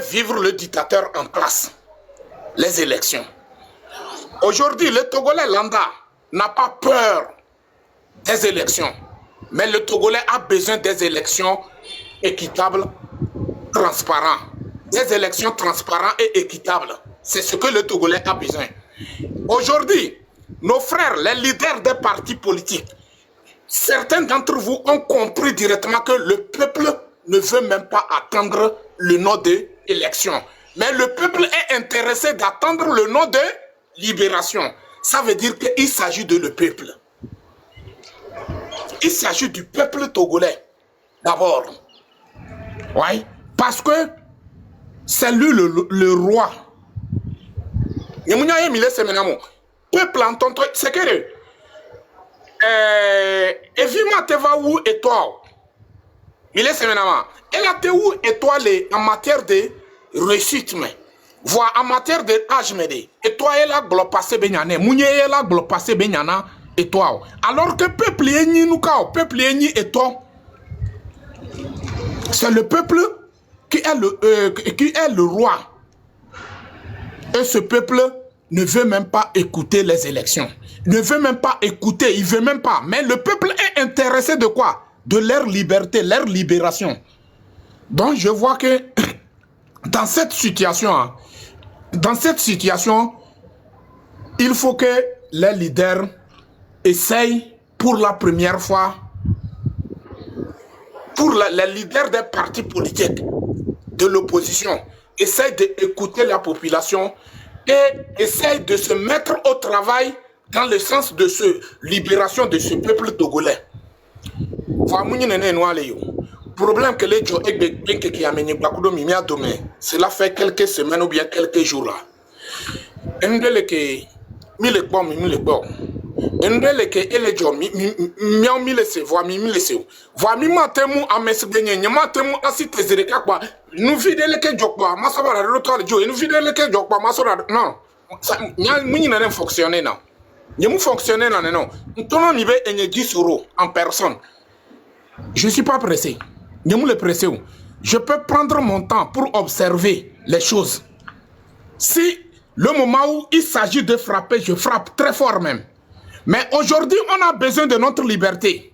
fait vivre le dictateur en place, les élections. Aujourd'hui, le Togolais lambda n'a pas peur des élections, mais le Togolais a besoin des élections équitables, transparentes. Des élections transparentes et équitables. C'est ce que le Togolais a besoin. Aujourd'hui, nos frères, les leaders des partis politiques, certains d'entre vous ont compris directement que le peuple ne veut même pas attendre le nom de élection. Mais le peuple est intéressé d'attendre le nom de libération. Ça veut dire qu'il s'agit de le peuple. Il s'agit du peuple togolais, d'abord. Oui, parce que c'est lui le roi. Peuple en ton c'est que évidemment te va où et toi il est séménament elle a te où et toi en matière de réussite mais voire en matière de âge mais et toi elle a glo passé benyane mounye elle a glo passé benyana et toi alors que peuple est ni nous peuple est ni et toi c'est le peuple qui est le roi. Et ce peuple ne veut même pas écouter les élections. Ne veut même pas écouter, il veut même pas. Mais le peuple est intéressé de quoi? De leur liberté, leur libération. Donc je vois que dans cette situation, il faut que les leaders essayent pour la première fois, pour les leaders des partis politiques de l'opposition, essayent d'écouter la population et essayent de se mettre au travail dans le sens de libération de ce peuple togolais. Problème que les gens cela fait quelques semaines ou bien quelques jours là. Nous vidons que Jokba, Masabara, le Joe, nous vidons que Jokba, Masora. Non, nous n'avons fonctionné, non. Nous fonctionné, non. Nous avons mis 10 euros en personne. Je ne suis pas pressé. Nous le pressé. Je peux prendre mon temps pour observer les choses. Si le moment où il s'agit de frapper, je frappe très fort même. Mais aujourd'hui, on a besoin de notre liberté.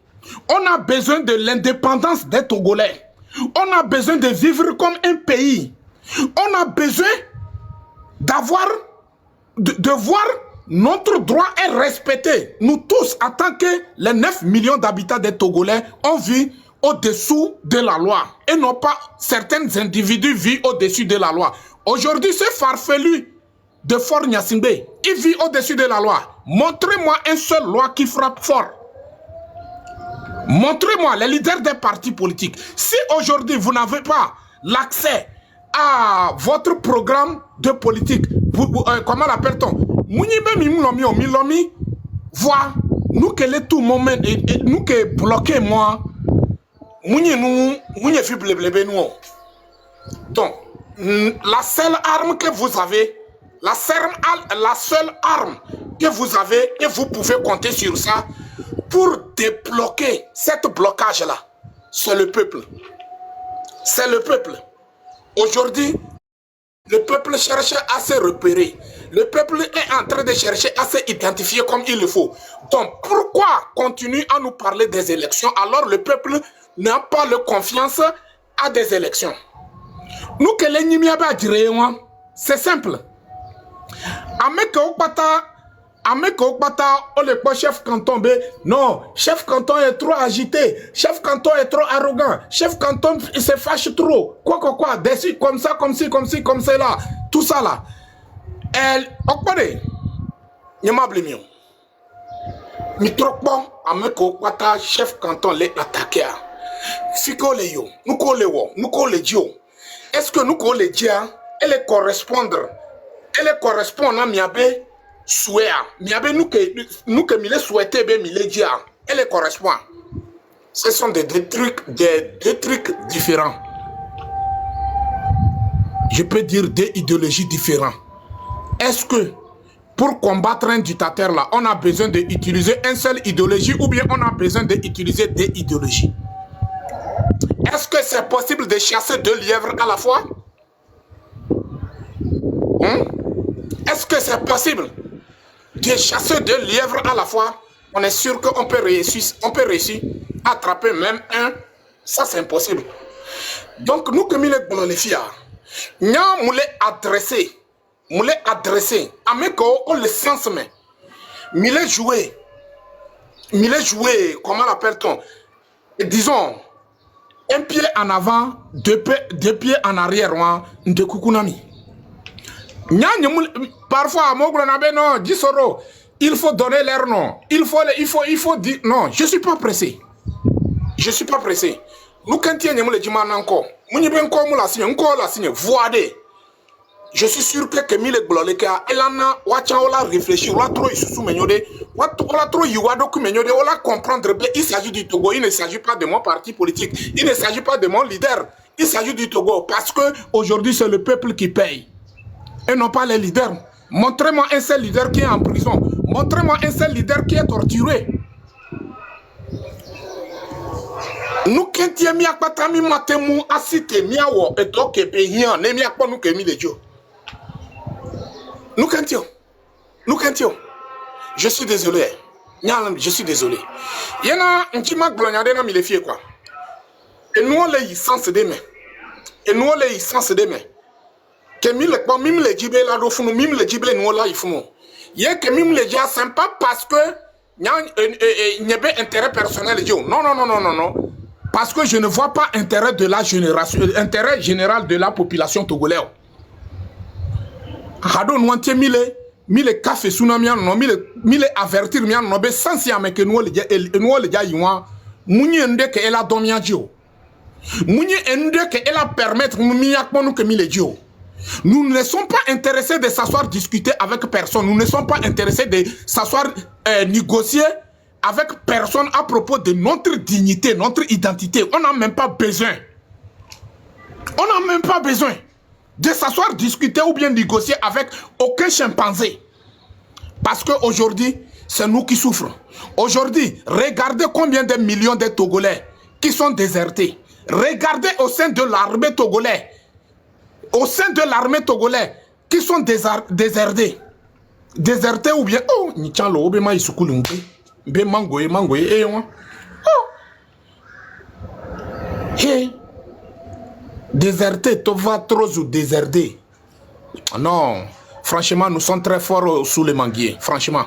On a besoin de l'indépendance des Togolais. On a besoin de vivre comme un pays. On a besoin de voir notre droit est respecté. Nous tous, en tant que les 9 millions d'habitants des Togolais, on vit au-dessous de la loi. Et non pas certains individus vivent au-dessus de la loi. Aujourd'hui, ce farfelu de Fort Nyassimbe, il vit au-dessus de la loi. Montrez-moi une seule loi qui frappe fort. Montrez-moi les leaders des partis politiques. Si aujourd'hui vous n'avez pas l'accès à votre programme de politique, comment l'appelle-t-on? Voir nous que les tout moment nous que bloqué moi, donc la seule arme que vous avez, la seule arme que vous avez et vous pouvez compter sur ça. Pour débloquer cette blocage-là, c'est le peuple. C'est le peuple. Aujourd'hui, le peuple cherche à se repérer. Le peuple est en train de chercher à se identifier comme il le faut. Donc, pourquoi continuer à nous parler des élections alors le peuple n'a pas de confiance à des élections? Nous, que l'ennemi a dit, c'est simple. Chef canton, non, chef canton est trop agité, chef canton est trop arrogant, chef canton il se fâche trop, quoi, décide comme ça, comme ci, comme ça là, tout ça là. Elle, chef canton les attaqué. Fiko le yo, nous le dio. Est-ce que nous le dia, elle correspond à miabe? Souhait, nous que mille souhaité, mille dia, elle correspond. Ce sont des trucs différents. Je peux dire des idéologies différentes. Est-ce que pour combattre un dictateur là, on a besoin d'utiliser une seule idéologie ou bien on a besoin d'utiliser des idéologies? Est-ce que c'est possible de chasser deux lièvres à la fois? que c'est possible de chasser 2 lièvres à la fois, on est sûr qu'on peut réussir, à attraper même un. Ça, c'est impossible. Donc, nous, comme il est dans les filles, nous moulé adressé, à mes corps, on le sens, mais il joué, comment l'appelle-t-on? Disons, un pied en avant, 2 pieds en arrière, de Kukunami. Parfois, non, Gisoro, il faut donner leur nom. Il faut dire. Non, je ne suis pas pressé. Je ne suis pas pressé. Nous, quand il y a le dimanche encore, je suis sûr que Camille Gloleka, elle en a, on réfléchi, on a trop comprendre. Il s'agit du Togo, il ne s'agit pas de mon parti politique, il ne s'agit pas de mon leader, il s'agit du Togo parce que aujourd'hui c'est le peuple qui paye et non pas les leaders. Montrez-moi un seul leader qui est en prison, montrez-moi un seul leader qui est torturé. Nous quand y a mis à patami matemu asite miawo et donc payan ne mi akpo nous kemi lejo. Nous quand je suis désolé. Je suis désolé. Il y en a un qui m'a glognadé dans mes filles quoi. Et nous on les sens des mains. Et nous on les sens des mains. Que mille quoi mime les jibé là do funu mime les jibé nous là il funu. Il y a que mime les gens sympa parce que il y a intérêt personnel non. Parce que je ne vois pas intérêt de la génération, intérêt général de la population togolaise. Hado nuantie mille café tsunami non mille avertir mian no be sensi ameke no le ja yiwa munye nde ke ela domia dio munye nde ke ela permettre mi yakponu ke mille dio. Nous ne sommes pas intéressés de s'asseoir discuter avec personne. Nous ne sommes pas intéressés de s'asseoir négocier avec personne à propos de notre dignité, notre identité. On n'a même pas besoin. On n'a même pas besoin de s'asseoir, discuter ou bien négocier avec aucun chimpanzé. Parce qu'aujourd'hui, c'est nous qui souffrons. Aujourd'hui, regardez combien de millions de Togolais qui sont désertés. Regardez au sein de l'armée togolaise. Au sein de l'armée togolaise, qui sont désertés. Désertés ou bien... Oh, ni tchalo, obe ma isukulu be mangoye, eh, oh. Hey. Déserté, tu vas trop ou déserté. Non, franchement, nous sommes très forts sous les manguiers. Franchement,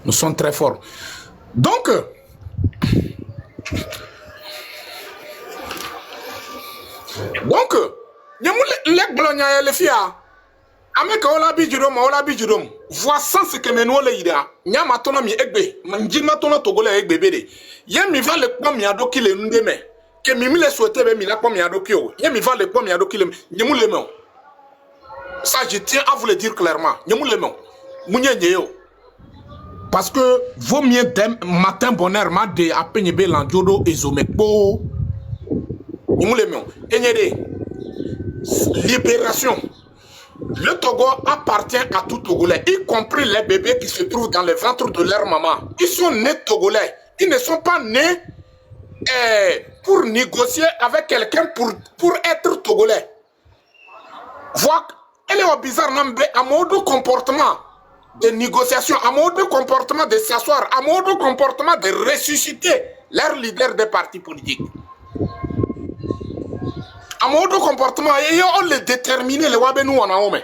nous sommes très forts. Donc, les glogna les filles, ameka ola bijudom, voix sans ce que nous le ida. Nyama tona mi egbe, manjima tona togole egbe bede. Ye mi va le pom ya do ki le ndeme. Que mi le souhaite be mi la pom ya do ki o. Ye mi va le pom ya do ki le nyemu le me. Ça je tiens à vous le dire clairement. Nyemu le me. Munye nyeyo. Parce que vaut mieux dem matin bonheur ma de apenyebe landjodo ezomekpo. Nyemu le me. Enyede. Libération. Le Togo appartient à tout Togolais, y compris les bébés qui se trouvent dans le ventre de leur maman. Ils sont nés Togolais. Ils ne sont pas nés pour négocier avec quelqu'un pour être Togolais. Voilà. Elle est au bizarre, à mode comportement de négociation, à mode comportement de s'asseoir, à mode comportement de ressusciter leur leader des partis politiques. À mon comportement, on les déterminer les Wabenu en Aome.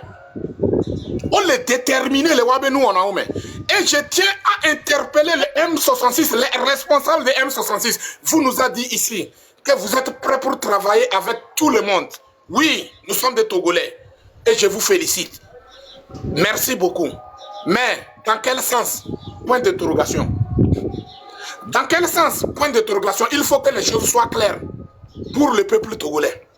On les déterminer les Wabenu en Aome. Et je tiens à interpeller les M66, les responsables des M66. Vous nous avez dit ici que vous êtes prêts pour travailler avec tout le monde. Oui, nous sommes des Togolais. Et je vous félicite. Merci beaucoup. Mais dans quel sens? Point d'interrogation. Dans quel sens? Point d'interrogation. Il faut que les choses soient claires pour le peuple togolais.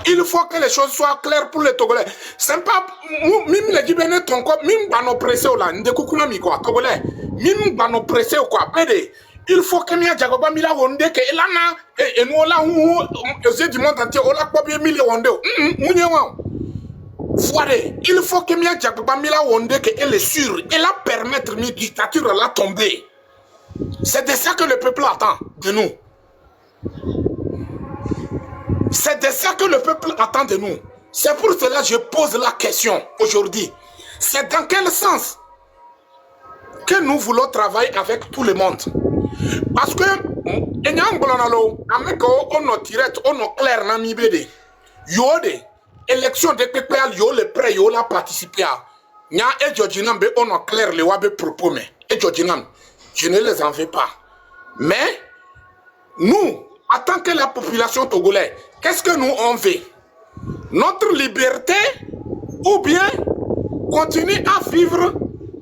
Il faut que les choses soient claires pour les Togolais. C'est pas même les Djibéné ton quoi, même bano pressé là, ndekukuna mi quoi, Togolais. Même bano pressé quoi, pédé. Il faut que mia jagoba mila wonde que elana et nous là où aux du monde entier, on l'a pas bien mille wonde. Voilà, il faut que mia jagoba mila wonde que elle est sûre, elle a permettre mi dictature la tomber. C'est de ça que le peuple attend de nous. C'est de ça que le peuple attend de nous. C'est pour cela que je pose la question aujourd'hui. C'est dans quel sens que nous voulons travailler avec tout le monde? Parce que, élection de PPL, yo le prêt, yo la participé à. Nya et Georginam be on clair le wabe propos mais et Georginam, je ne les en veux pas. Mais nous, en tant que la population togolaise, qu'est-ce que nous on veut? Notre liberté ou bien continuer à vivre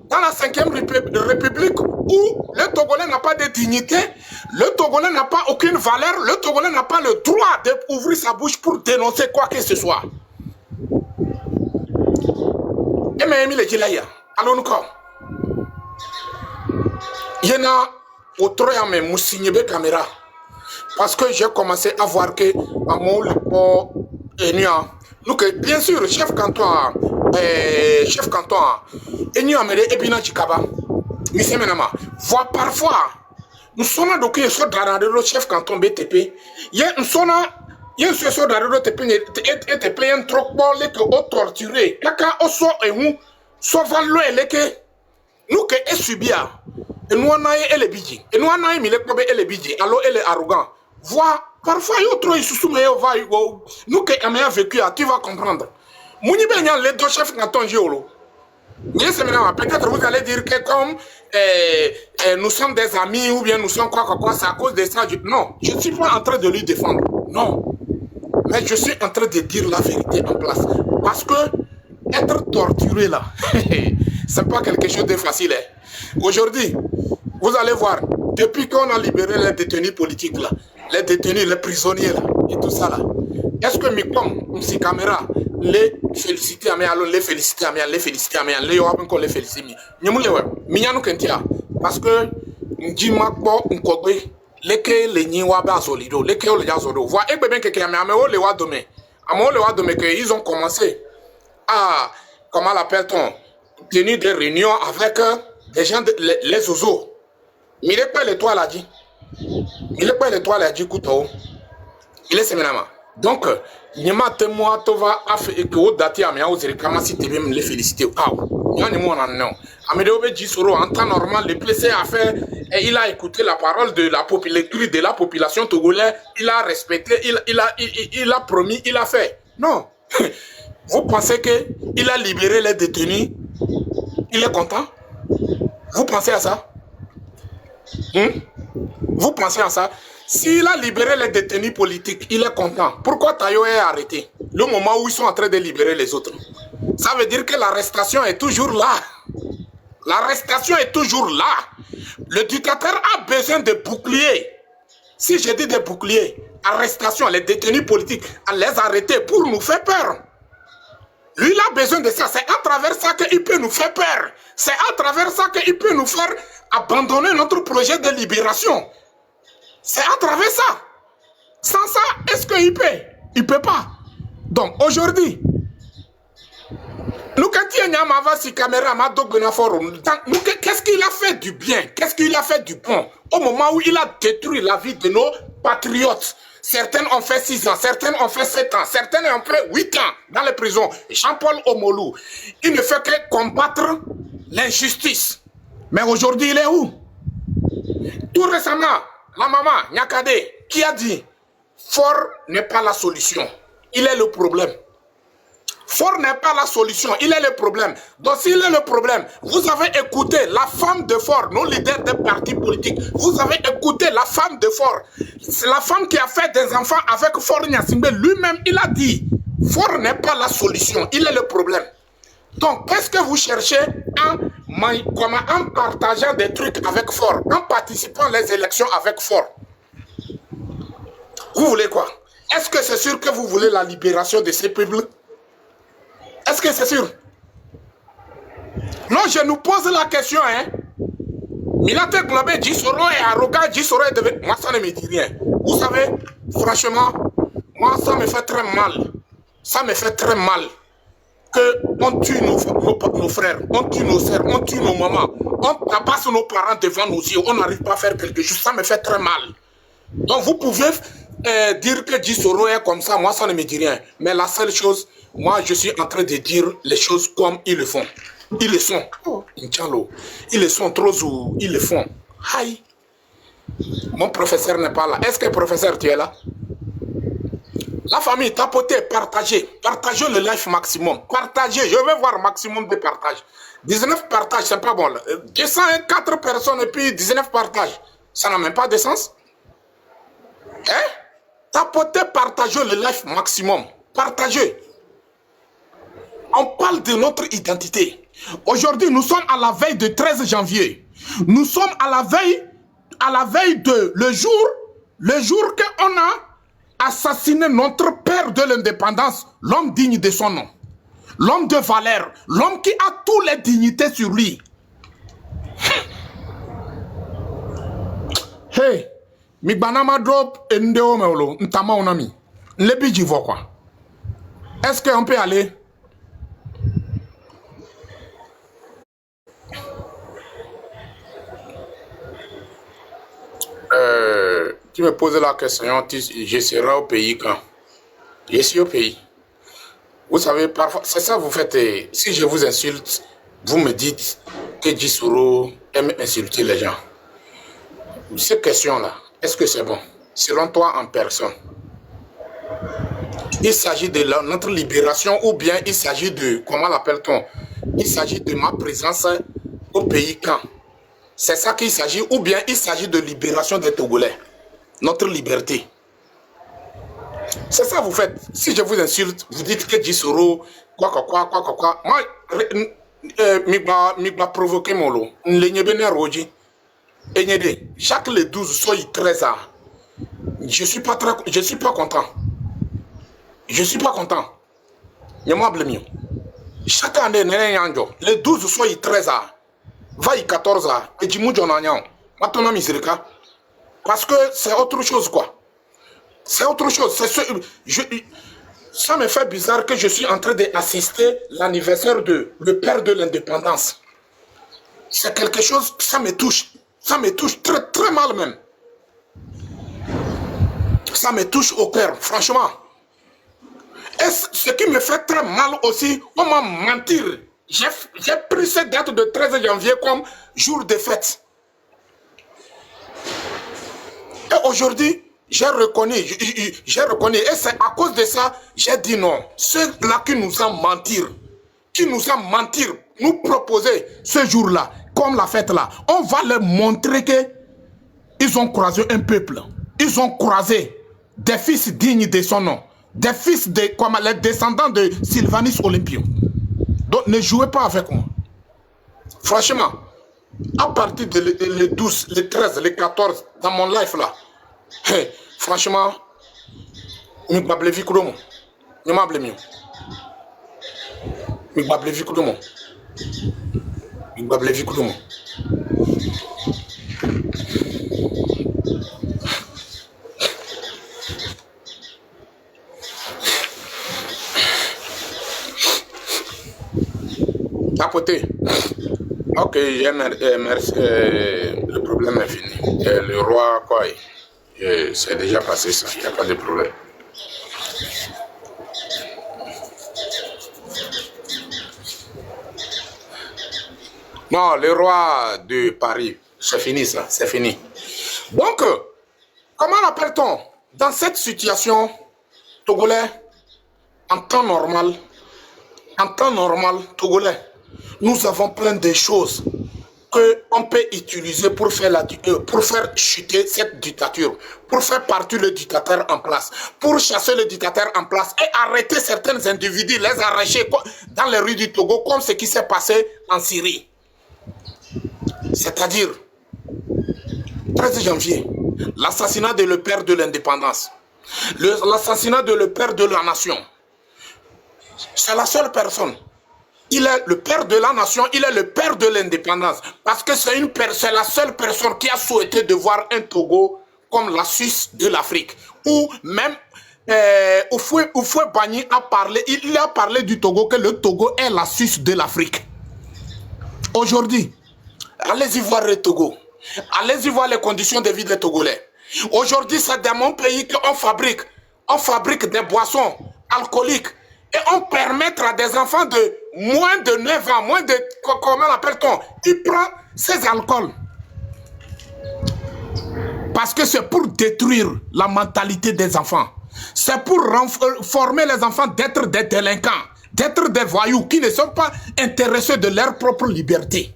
dans la 5e République où le Togolais n'a pas de dignité, le Togolais n'a pas aucune valeur, le Togolais n'a pas le droit d'ouvrir sa bouche pour dénoncer quoi que ce soit. Et mais Emile Gilaya, allons nous quoi? Il y en a autre à me moussigner caméra parce que j'ai commencé à voir que à mon rapport nous que bien sûr chef canton et nous amène et bien chikaba mais maintenant voir parfois nous sommes donc ils sont dans le chef canton BTP il y a une zone il y a une situation dans le TP et TP un trop bon les que au torturé kaka au so et nous sauvalo et que nous que est subia et nous on a les bidji et nous on a mis les kobe et les bidji alors elle est arrogant voir parfois il y a trop sous mais va nous que a vécu tu vas comprendre mouni ben les deux chefs canton géolo peut-être vous allez dire que comme nous sommes des amis ou bien nous sommes quoi c'est à cause de ça non je ne suis pas en train de lui défendre non mais je suis en train de dire la vérité en place parce que être torturé là c'est pas quelque chose de facile hein. Aujourd'hui vous allez voir depuis qu'on a libéré les détenus politiques là les détenus les prisonniers là et tout ça là est-ce que Mikom si caméra les féliciter à alors les féliciter à les féliciter à les yo encore les féliciter minyanu kentia parce que njimakbo nkogbe leke le nyiwa ba solido leke o le jazodo voit et bien que ame o le wa dome amo le wa dome que ils ont commencé à comment l'appelle-t-on tenir des réunions avec des gens les oiseaux il est pas l'étoile a dit il est pas l'étoile a dit couteau il est séminalement donc il y a témoin tova a fait que au date à mia osé comment si tu veux les féliciter ah il y a mon non Amédéo Djisoro en temps normal le blessé a fait et il a écouté la parole de la population togolaise il a respecté il a promis il a fait non vous pensez que il a libéré les détenus il est content vous pensez à ça vous pensez à ça? S'il a libéré les détenus politiques, il est content. Pourquoi Tayo est arrêté? Le moment où ils sont en train de libérer les autres. Ça veut dire que l'arrestation est toujours là. L'arrestation est toujours là. Le dictateur a besoin de boucliers. Si je dis des boucliers, arrestation, les détenus politiques, à les arrêter pour nous faire peur. Lui, il a besoin de ça. C'est à travers ça qu'il peut nous faire peur. C'est à travers ça qu'il peut nous faire abandonner notre projet de libération. C'est à travers ça. Sans ça, est-ce qu'il peut? Il ne peut pas. Donc, aujourd'hui, nous, quand il y a ma caméra, qu'est-ce qu'il a fait du bien? Qu'est-ce qu'il a fait du bon? Au moment où il a détruit la vie de nos patriotes. Certains ont fait 6 ans, certains ont fait 7 ans, certains ont fait 8 ans dans les prisons. Jean-Paul Omolou, il ne fait que combattre l'injustice. Mais aujourd'hui, il est où? Tout récemment, la maman, Nyakade, qui a dit Fort n'est pas la solution, il est le problème. Fort n'est pas la solution, il est le problème. Donc s'il est le problème, vous avez écouté la femme de Fort, nos leaders des partis politiques, vous avez écouté la femme de Fort. C'est la femme qui a fait des enfants avec Fort Nyasingbe. Lui-même, il a dit Fort n'est pas la solution, il est le problème. Donc, qu'est-ce que vous cherchez en partageant des trucs avec Fort, en participant aux élections avec Fort? Vous voulez quoi? Est-ce que c'est sûr que vous voulez la libération de ces peuples? Est-ce que c'est sûr? Non, je nous pose la question, hein. Milate Globé, Djisoro est arrogant, Djisoro est devenu... Moi, ça ne me dit rien. Vous savez, franchement, moi, ça me fait très mal. Ça me fait très mal. On tue nos frères, on tue nos sœurs, on tue nos mamans, on tabasse nos parents devant nos yeux, on n'arrive pas à faire quelque chose, ça me fait très mal. Donc vous pouvez dire que Djisoro est comme ça, moi ça ne me dit rien. Mais la seule chose, moi je suis en train de dire les choses comme ils le font. Ils le sont. Oh, Inch'Allah. Ils le sont trop ou ils le font. Aïe. Mon professeur n'est pas là. Est-ce que professeur, tu es là? La famille, tapotez, partagez. Partagez le live maximum. Partagez. Je veux voir maximum de partage. 19 partages, c'est pas bon. 204 personnes et puis 19 partages. Ça n'a même pas de sens. Hein? Tapotez, partagez le live maximum. Partagez. On parle de notre identité. Aujourd'hui, nous sommes à la veille du 13 janvier. Nous sommes à la veille de le jour qu'on a assassiné notre père de l'indépendance, l'homme digne de son nom, l'homme de valeur, l'homme qui a toutes les dignités sur lui. Hey, mi banama drop ndeo meolo, ntama onami. Lebi jivo quoi. Est-ce qu'on peut aller? Tu me poses la question, je serai au pays quand? Je suis au pays. Vous savez, parfois, c'est ça vous faites. Si je vous insulte, vous me dites que Djissouro aime insulter les gens. Cette question-là, est-ce que c'est bon? Selon toi en personne. Il s'agit de notre libération ou bien il s'agit de, comment l'appelle-t-on? Il s'agit de ma présence au pays quand? C'est ça qu'il s'agit ou bien il s'agit de libération des Togolais? Notre liberté. C'est ça vous faites. Si je vous insulte, vous dites que Djissouro, quoi. Moi, m'a provoqué mon lot. Chaque les 12, soit 13 ans. Je suis pas content. Je suis pas content. Chaque année, les 12, soit 13 ans. Va 14 ans. Et Djimou Djonanyan. Maintenant, miséricorde. Parce que c'est autre chose, quoi. C'est autre chose. Ça me fait bizarre que je suis en train d'assister l'anniversaire de le père de l'indépendance. C'est quelque chose, ça me touche. Ça me touche très, très mal même. Ça me touche au cœur, franchement. Et ce qui me fait très mal aussi, on m'a menti. J'ai pris cette date de 13 janvier comme jour de fête. Et aujourd'hui, j'ai reconnu, et c'est à cause de ça, j'ai dit non. Ceux-là qui nous ont menti, nous proposer ce jour-là, comme la fête là, on va leur montrer qu'ils ont croisé un peuple. Ils ont croisé des fils dignes de son nom, des fils comme les descendants de Sylvanus Olympio. Donc ne jouez pas avec moi. Franchement, à partir de le 12, le 13, le 14, dans mon life là, hey, franchement, je ne sais pas comment. Je ne sais pas comment. Tapoter. Ok, merci. Le problème est fini. Le roi, quoi, c'est déjà passé ça. Il n'y a pas de problème. Non, le roi de Paris, c'est fini ça, c'est fini. Donc, comment l'appelle-t-on? Dans cette situation, Togolais, en temps normal, Togolais, nous avons plein de choses qu'on peut utiliser pour faire chuter cette dictature, pour faire partir le dictateur en place, pour chasser le dictateur en place et arrêter certains individus, les arracher dans les rues du Togo, comme ce qui s'est passé en Syrie. C'est-à-dire, 13 janvier, l'assassinat de le père de l'indépendance, l'assassinat de le père de la nation. C'est la seule personne. Il est le père de la nation, il est le père de l'indépendance. Parce que c'est la seule personne qui a souhaité de voir un Togo comme la Suisse de l'Afrique. Ou même, Houphouët Boigny a parlé, il a parlé du Togo, que le Togo est la Suisse de l'Afrique. Aujourd'hui, allez-y voir le Togo. Allez-y voir les conditions de vie des Togolais. Aujourd'hui, c'est dans mon pays qu'on fabrique des boissons alcooliques. Et on permettra à des enfants de moins de 9 ans, moins de, comment l'appelle-t-on, il prend ses alcools. Parce que c'est pour détruire la mentalité des enfants. C'est pour former les enfants d'être des délinquants, d'être des voyous qui ne sont pas intéressés de leur propre liberté.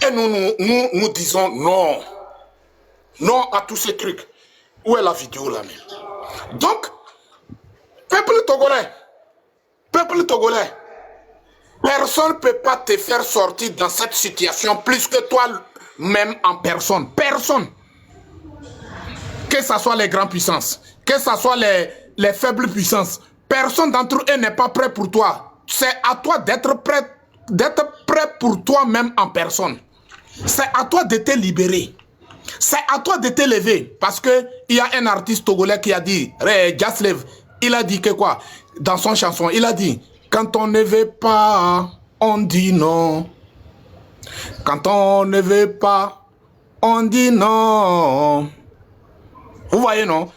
Et nous disons non. Non à tous ces trucs. Où est la vidéo là même? Donc, peuple togolais, personne ne peut pas te faire sortir dans cette situation plus que toi-même en personne. Personne. Que ce soit les grandes puissances, que ce soit les faibles puissances, personne d'entre eux n'est pas prêt pour toi. C'est à toi d'être prêt pour toi-même en personne. C'est à toi de te libérer. C'est à toi de te lever. Parce qu'il y a un artiste togolais qui a dit, Jaslev, il a dit que quoi? Dans son chanson, il a dit, quand on ne veut pas, on dit non. Quand on ne veut pas, on dit non. Vous voyez, non?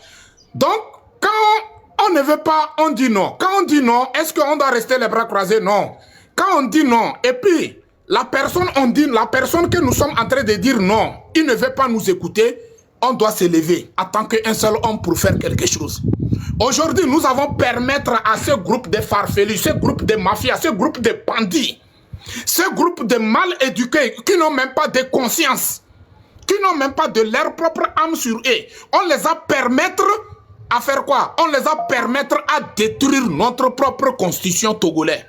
Donc, quand on ne veut pas, on dit non. Quand on dit non, est-ce qu'on doit rester les bras croisés? Non. Quand on dit non, et puis, la personne que nous sommes en train de dire non, il ne veut pas nous écouter, on doit se lever en tant qu'un seul homme pour faire quelque chose. Aujourd'hui, nous avons permettre à ce groupe de farfelus, ce groupe de mafias, ce groupe de bandits, ce groupe de mal éduqués qui n'ont même pas de conscience, qui n'ont même pas de leur propre âme sur eux. On les a permettre à faire quoi? On les a permettre à détruire notre propre constitution togolaise.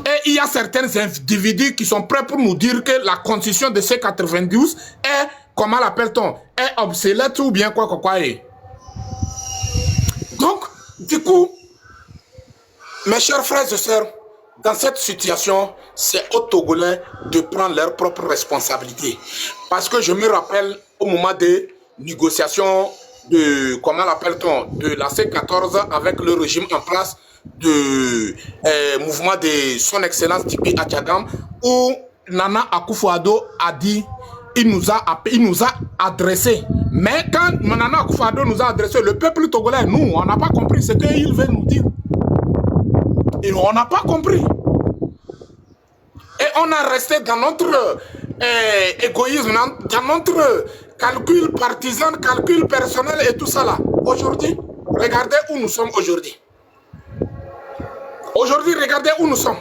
Et il y a certains individus qui sont prêts pour nous dire que la constitution de C92 est, comment l'appelle-t-on, est obsolète ou bien quoi. Donc, du coup, mes chers frères et sœurs, dans cette situation, c'est aux Togolais de prendre leurs propres responsabilités. Parce que je me rappelle au moment des négociations de, comment l'appelle-t-on, de la C14 avec le régime en place, de mouvement de son excellence Tipi Achagam, où Nana Akufo-Addo a dit, il nous a adressé. Mais quand Nana Akufo-Addo nous a adressé, le peuple togolais, nous, on n'a pas compris ce qu'il veut nous dire. Et on n'a pas compris. Et on a resté dans notre égoïsme, dans notre calcul partisan, calcul personnel et tout ça là. Aujourd'hui, regardez où nous sommes aujourd'hui. Aujourd'hui, regardez où nous sommes.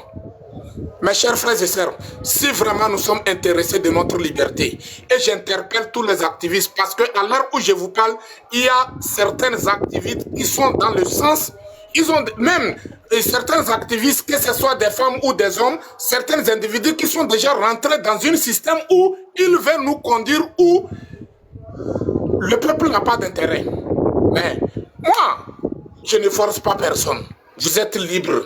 Mes chers frères et sœurs, si vraiment nous sommes intéressés de notre liberté, et j'interpelle tous les activistes, parce qu'à l'heure où je vous parle, il y a certains activistes qui sont dans le sens, ils ont même certains activistes, que ce soit des femmes ou des hommes, certains individus qui sont déjà rentrés dans un système où ils veulent nous conduire, où le peuple n'a pas d'intérêt. Mais moi, je ne force pas personne. Vous êtes libre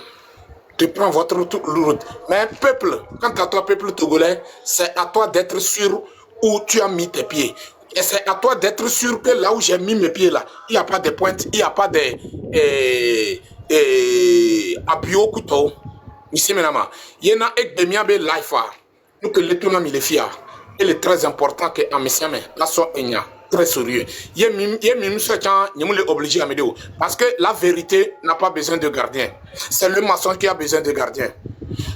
de prendre votre route. Mais peuple, quant à toi, peuple togolais, c'est à toi d'être sûr où tu as mis tes pieds. Et c'est à toi d'être sûr que là où j'ai mis mes pieds là, il n'y a pas de pointe, il n'y a pas de abio couteau. Ici maintenant, il y en a un de miabe life. Nous que l'étonnement il est fier. Il est très important que à monsieur mais la so enya. Très sérieux. Il y a obligé à me dire parce que la vérité n'a pas besoin de gardien. C'est le mensonge qui a besoin de gardien.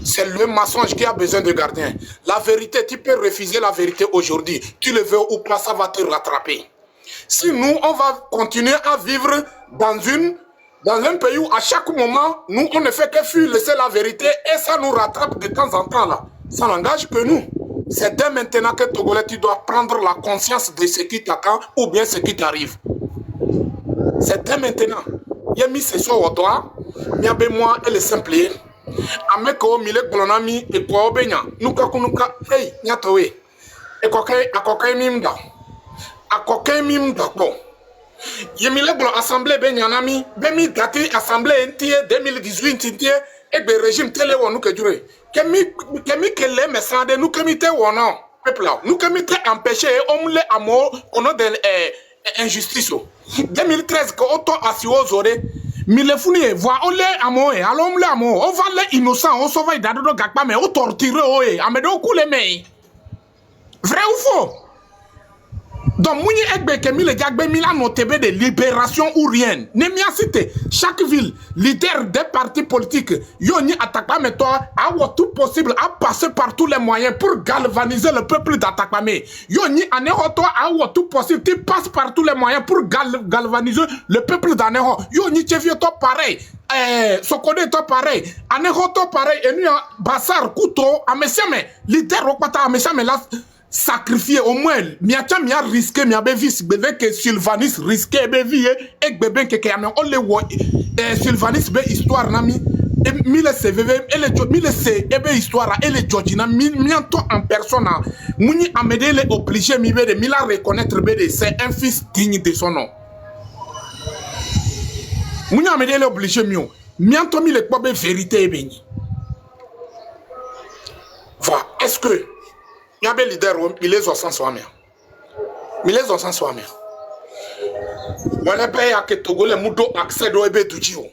C'est le mensonge qui a besoin de gardien. La vérité, tu peux refuser la vérité aujourd'hui. Tu le veux ou pas, ça va te rattraper. Si nous, on va continuer à vivre dans un pays où à chaque moment, nous, on ne fait que fuir, laisser la vérité et ça nous rattrape de temps en temps là. Ça n'engage que nous. C'est dès maintenant que Togolais, tu dois prendre la conscience de ce qui t'attend ou bien ce qui t'arrive. C'est dès maintenant. Il y a mis ce soir au doigt, il y a moi et le simple. Ameko mile bolonami et quoi obéna. Nous kakunuka, hey, nyatowe. Et kokai mimda. A kokai mimda bon. Yemile bolon assemblée benyanami, bemi dati assemblée entier 2018 entier et be régime télé ou nous que duré. Kemi kele mesande nous kemi te wono peuple là nous kemi te empêcher on le amour on a de injustice 2013 ko auto asio zore mille funi voix on le amour alors on le amour on va les innocents on sauve dado gakpa mais on torture oé amedo koule mais vrai ou faux Donc, mouni ekbe ke mi le jagbe mi la notebe de libération ou rien. Ne mi a cité chaque ville, leader des partis politiques, yo ni Atakpame toi, a tout possible, à passer par tous les moyens pour galvaniser le peuple d'Atakpame. Yo ni aneho toi, a tout possible, tu passes par tous les moyens pour galvaniser le peuple d'Aneho. Yo ni chevio toi pareil. Sokode toi pareil, aneho toi pareil, et nous Bassar Kouto, amesiame, leader Okpata amesiame là. Sacrifier au moins, miacha mia risqué mia bevis bébé que Sylvanis risqué bébé et bébé que on le voit Sylvanis be histoire nami et mille CVV et le mille C et be histoire et le Georgina mianto en personne muni amede le obligé mi be de mila reconnaître be de c'est un fils digne de son nom muni amede le obligé mio mianto mi le be vérité beni voilà est-ce que il y a des leaders, il est au sens soamien. Il est au sens soamien. Voilà, pays à que Togolais Moudo accède au Ebe Tudjio.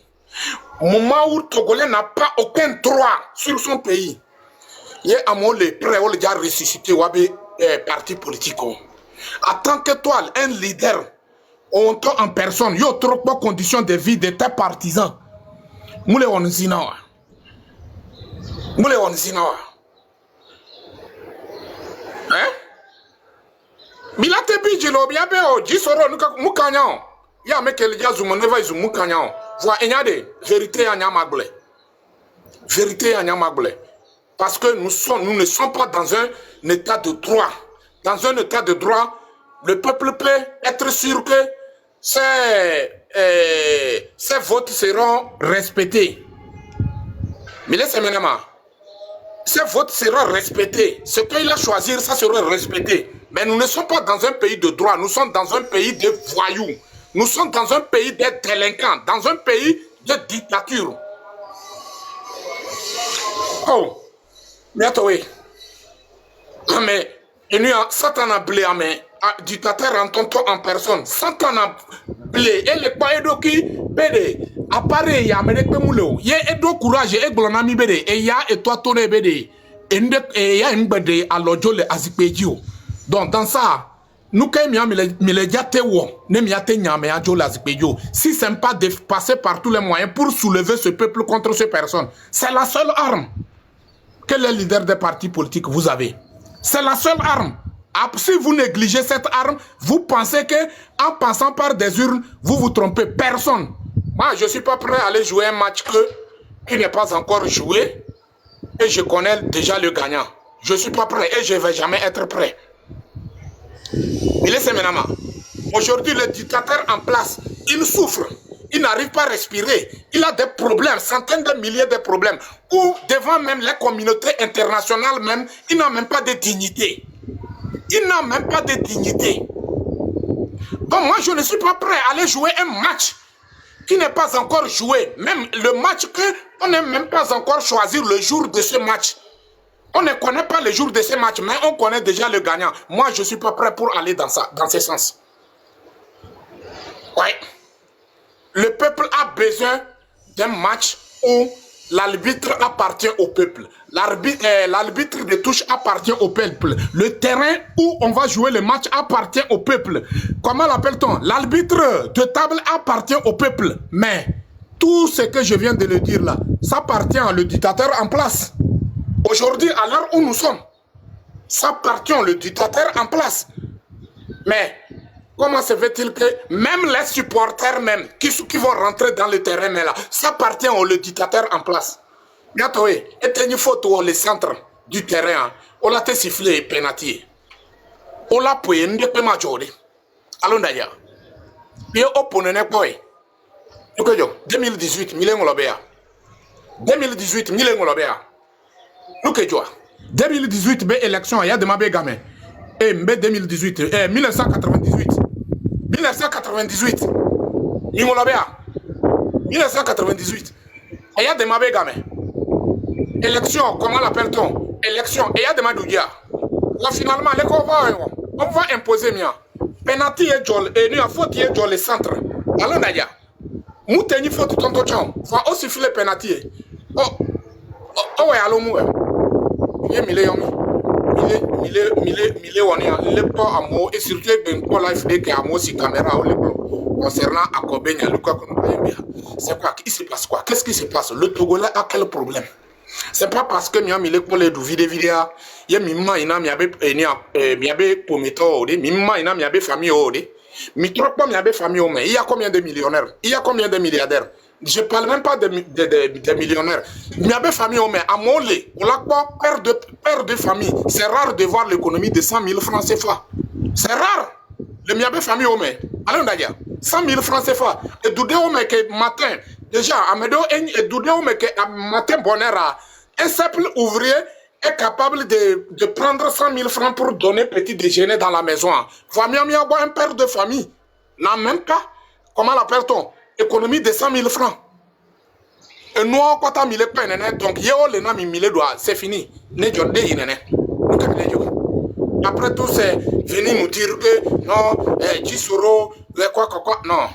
Moment où Togolais n'a pas aucun droit sur son pays. Il y a un mot le prêt ou le déjà ressuscité ou parti politique. En tant que toi, un leader, on t'a en personne, il y a trop de conditions de vie de tes partisans. Moule on zinawa. Moule on zinawa. Hein? Milate bijilo biabe o jisoro nuka mukanyan. Ya meke leja zumoneva izu mukanyan. Voix enyade vérité à Nyamagle. Vérité à Nyamagle. Parce que nous ne sommes pas dans un état de droit. Dans un état de droit, le peuple peut être sûr que ses votes seront respectés. Mais laissez-moi. Ces votes seront respectés. Ce qu'il a choisi, ça sera respecté. Mais nous ne sommes pas dans un pays de droit. Nous sommes dans un pays de voyous. Nous sommes dans un pays de délinquants. Dans un pays de dictature. Oh. Mais attends, mais il y a Satan a blé, mais dictateur en tonton en personne. Satan a blé. Et le païdo qui bédé. Appareil, ya me dekpe mouleo. Ye edo courage e glonami bede e ya et toi tourné bede e ya mbede alojo le azipejio. Donc dans ça, nous quand même le jate wo ne miate nyame ajo le azipejio. Si c'est pas de passer par tous les moyens pour soulever ce peuple contre ces personnes, c'est la seule arme que les leaders des partis politiques vous avez. C'est la seule arme. Si vous négligez cette arme, vous pensez que en passant par des urnes, vous vous trompez. Personne. Moi, je ne suis pas prêt à aller jouer un match qui n'est pas encore joué et je connais déjà le gagnant. Je ne suis pas prêt et je ne vais jamais être prêt. Mais laissez-moi. Aujourd'hui, le dictateur en place, il souffre. Il n'arrive pas à respirer. Il a des problèmes, centaines de milliers de problèmes. Ou devant même les communautés internationales même, il n'a même pas de dignité. Il n'a même pas de dignité. Donc moi, je ne suis pas prêt à aller jouer un match qui n'est pas encore joué. Même le match qu'on n'est même pas encore choisi le jour de ce match. On ne connaît pas le jour de ce match, mais on connaît déjà le gagnant. Moi, je ne suis pas prêt pour aller dans ce sens. Ouais. Le peuple a besoin d'un match où l'arbitre appartient au peuple. L'arbitre de touche appartient au peuple. Le terrain où on va jouer le match appartient au peuple. Comment l'appelle-t-on? L'arbitre de table appartient au peuple. Mais tout ce que je viens de le dire là, ça appartient au dictateur en place. Aujourd'hui, à l'heure où nous sommes, ça appartient au dictateur en place. Mais comment se fait-il que même les supporters même qui vont rentrer dans le terrain là, ça appartient au dictateur en place. Bientôt, et une photo le centre du terrain, on l'a sifflé et pénatier. On l'a payé, on l'a majoré. Allons d'ailleurs. Et on pone ne quoi? 2018, 2018, 2018, be élection, il y a de ma gamin. Et 2018, 1998. 1998. 1998. Il y a de ma gamin. Élection, comment l'appelle-t-on? Élection, et il y a de ma doudia. Là, finalement, on va imposer mien. Penalty et Jol, et nous, il faut qu'il y ait le centre. Allons d'ailleurs. Mouteni faut tout ton temps. Va aussi filer penalty. Oh, ouais, allons, moué. Il y a mille on est le pas à moi et surtout ben pour la FD qui a moi si caméra au le concernant Akobe Nyaluka c'est quoi qui se passe quoi? Qu'est-ce qui se passe? Le Togolais a quel problème? C'est pas parce que miam il pour les vidéo il y a mimma ina miabe miabe pometo de mimma ina miabe famille ode mi trop pas miabe famille mais il y a combien de millionnaires? Il y a combien de milliardaires? Je parle même pas de millionnaires. Miabe famille mais à Molé, on l'a pas père de famille. C'est rare de voir l'économie de 100 000 francs CFA. C'est rare. Le miabe famille mais allons d'ailleurs 100 000 francs CFA et doudé mais que matin déjà amedo et doudé mais que matin bonheur un simple ouvrier est capable de prendre 100 000 francs pour donner petit déjeuner dans la maison. Voici un père de famille n'a même pas, comment l'appelle-t-on, économie de 100 000 francs. Et nous, on a mis les peines, donc c'est fini. Après tout, c'est venir nous dire que non, Jisoro, quoi, non.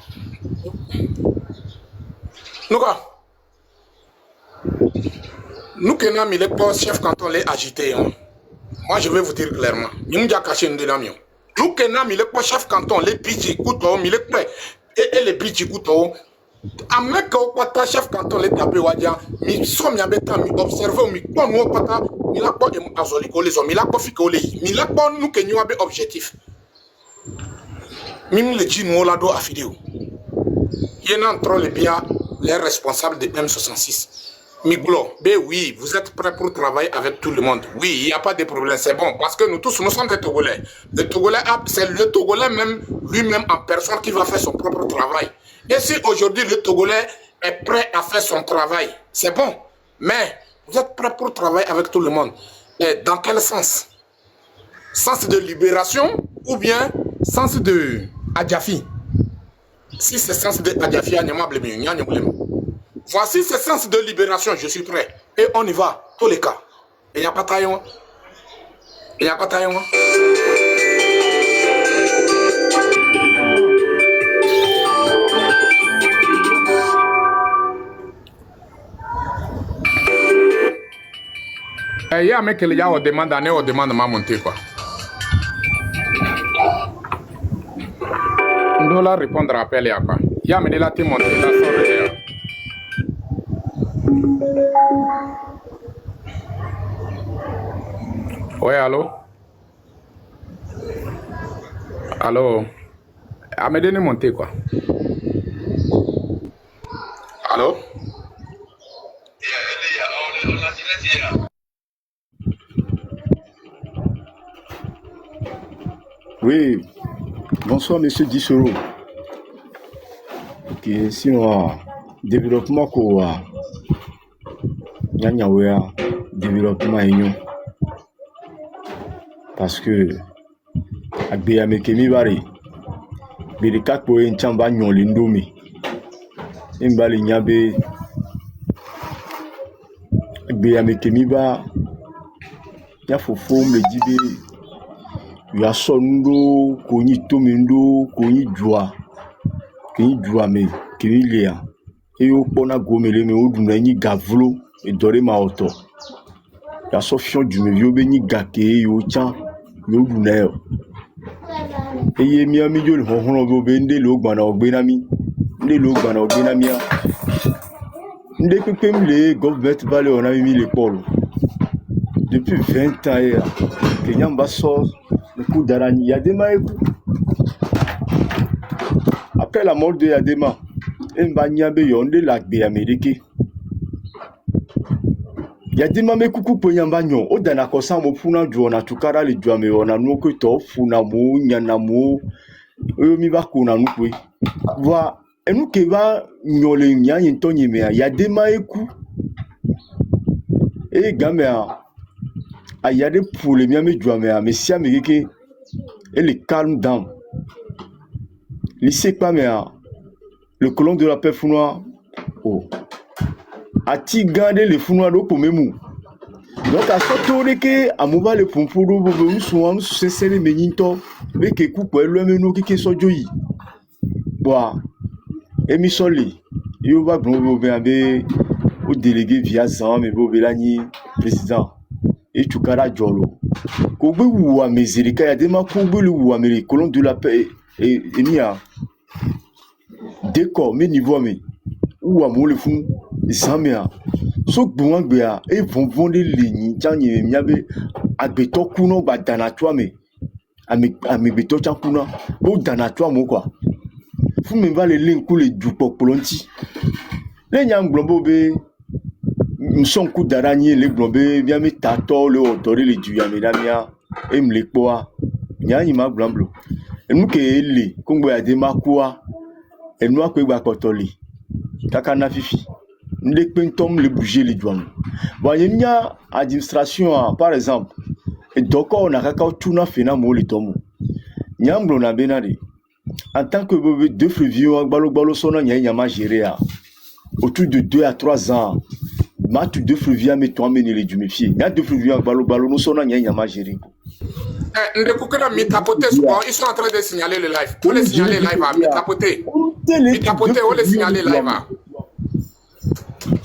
Nous qui avons mis les postes chef quand on les agité, moi je vais vous dire clairement, nous avons caché une dynamique. Nous qui avons mis les postes chef quand on les pitch couteau, mis les clés et les pitch couteau. A mec au pata chef quand on les tapé wadia, mi sommes ya beta mi observer mi quoi nous pata mi la pas azoliko les hommes mi la pas fiko les mi la pas nous que nous avons objectif. Mim le dit nous là do afidéo. Il y en a trop les bien les responsables de M66. Miglo, ben oui, vous êtes prêts pour travailler avec tout le monde. Oui, il n'y a pas de problème, c'est bon. Parce que nous tous, nous sommes des Togolais. Le Togolais, c'est le Togolais même, lui-même en personne qui va faire son propre travail. Et si aujourd'hui le Togolais est prêt à faire son travail, c'est bon. Mais vous êtes prêts pour travailler avec tout le monde. Et dans quel sens? Sens de libération ou bien sens de Adjafi? Si c'est sens de Adjafi, voici ce sens de libération, je suis prêt. Et on y va, tous les cas. Il n'y a pas taillon. Il n'y a pas taillon. Il y a un mec qui demande ma montée quoi. On doit la répondre à appel à quoi. Il y a amené la montée la soirée. Ouais, allô? Allô? Amédée n'est monté quoi? Allô? Oui, bonsoir Monsieur Jisoro. Ok, sinon, développement quoi? Développement union. Parce que Agbeya Mekemi Bari, Birika Koe Nchamba Nyolindomi, Mbali Nyabe, Agbeya Mekemi Ba, Yafofo Mlejibe, Yasondo, Koni Tomindo, Koni Djoa me, Kini Lea, et au Pona Gomele, mais au Dunani Gavlo, et Dore Maoto. Yasofion du Mevio Beni Gake, Yo Chan, Yo Duneo. Et ye Miami Yol Honro Bende, Logbana Benami, les Logbana Benamia. Dès que les Govbet Valley, on a mis l'école. Depuis 20 ans, Kenyan Bassor, le coup d'Arani, Yadema et après la mort de Yadema, Mbanyambe Yonde Lagbe Amérique. Yadema me kuku Poyambanyo, Odana Kosamo Puna Juana Tukara, les Juame, on a no Kuto, Funamo, Yanamo, Mibakuna Nukwe. Va, et nous qui va Nyole Nyan Tony Mea, Yadema et Kou. Et Gamea. Il y a des problèmes, mais si Américain, elle est calme down. Il sait pas, mais le colon de la paix founois, a-t-il gardé les founois pour même? Donc, à ce tour, à mouva le pompouro, vous souvent, c'est les meninto, mais qui coupe le menu qui sont joyeux. Bois, et Missoli, il va grouper au délégué via Zam et Bobelani, président. Et Tukara Jolo. Kobe ou à Mézérika, il y a des marques Kobe ou à mes colons de la paix et ni à décor, mais niveau mais ou à mon le fond, Zamia. So bon béa et vont vendre les lignes, tiens, il y avait à béton kuno, bah, danatwa, mais à mes béton kuna, ou danatwa, moi quoi. Vous me va les lignes coulées du pop polonti. Les nyam globé. M'son coup d'araignée les globés bien mes tato le odoré les du yamedamia et me les quoi nya ma blamblo et nous que les kongo ya de makua et nous que ba kotoli kaka na fifi les pentom les bouger les douanes bon nya administration par exemple et donc on a kaka tuna fena mo les tomo nyamblo na benade en tant que bébé deux frères balo sona nya ma gérer autour de 2 à 3 ans. Ma tu deux frères mais toi mener les du méfier. Il y a deux frères balo nous sommes en yama gérer. Ils sont en train de signaler le live. On les signaler live à Mitapoté. Mitapoté, on les signaler live à.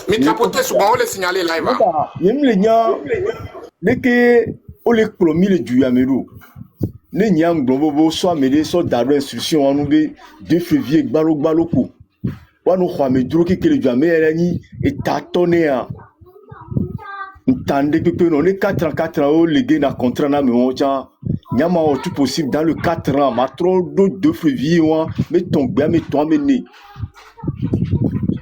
Mitapoté, souvent on les signaler live à. Yem les nya, dès que on les promis le du yamero. Les nyam globo soit mêlé soit d'arrêt instruction en nous deux frères balo ko. Wano khwame droki kele jamé elani et tâtonner à tande que non les 4 ans les gars na contrat na me oncha nyama tout possible dans le 4 ans ma trop deux février mais ton bien mais toi mené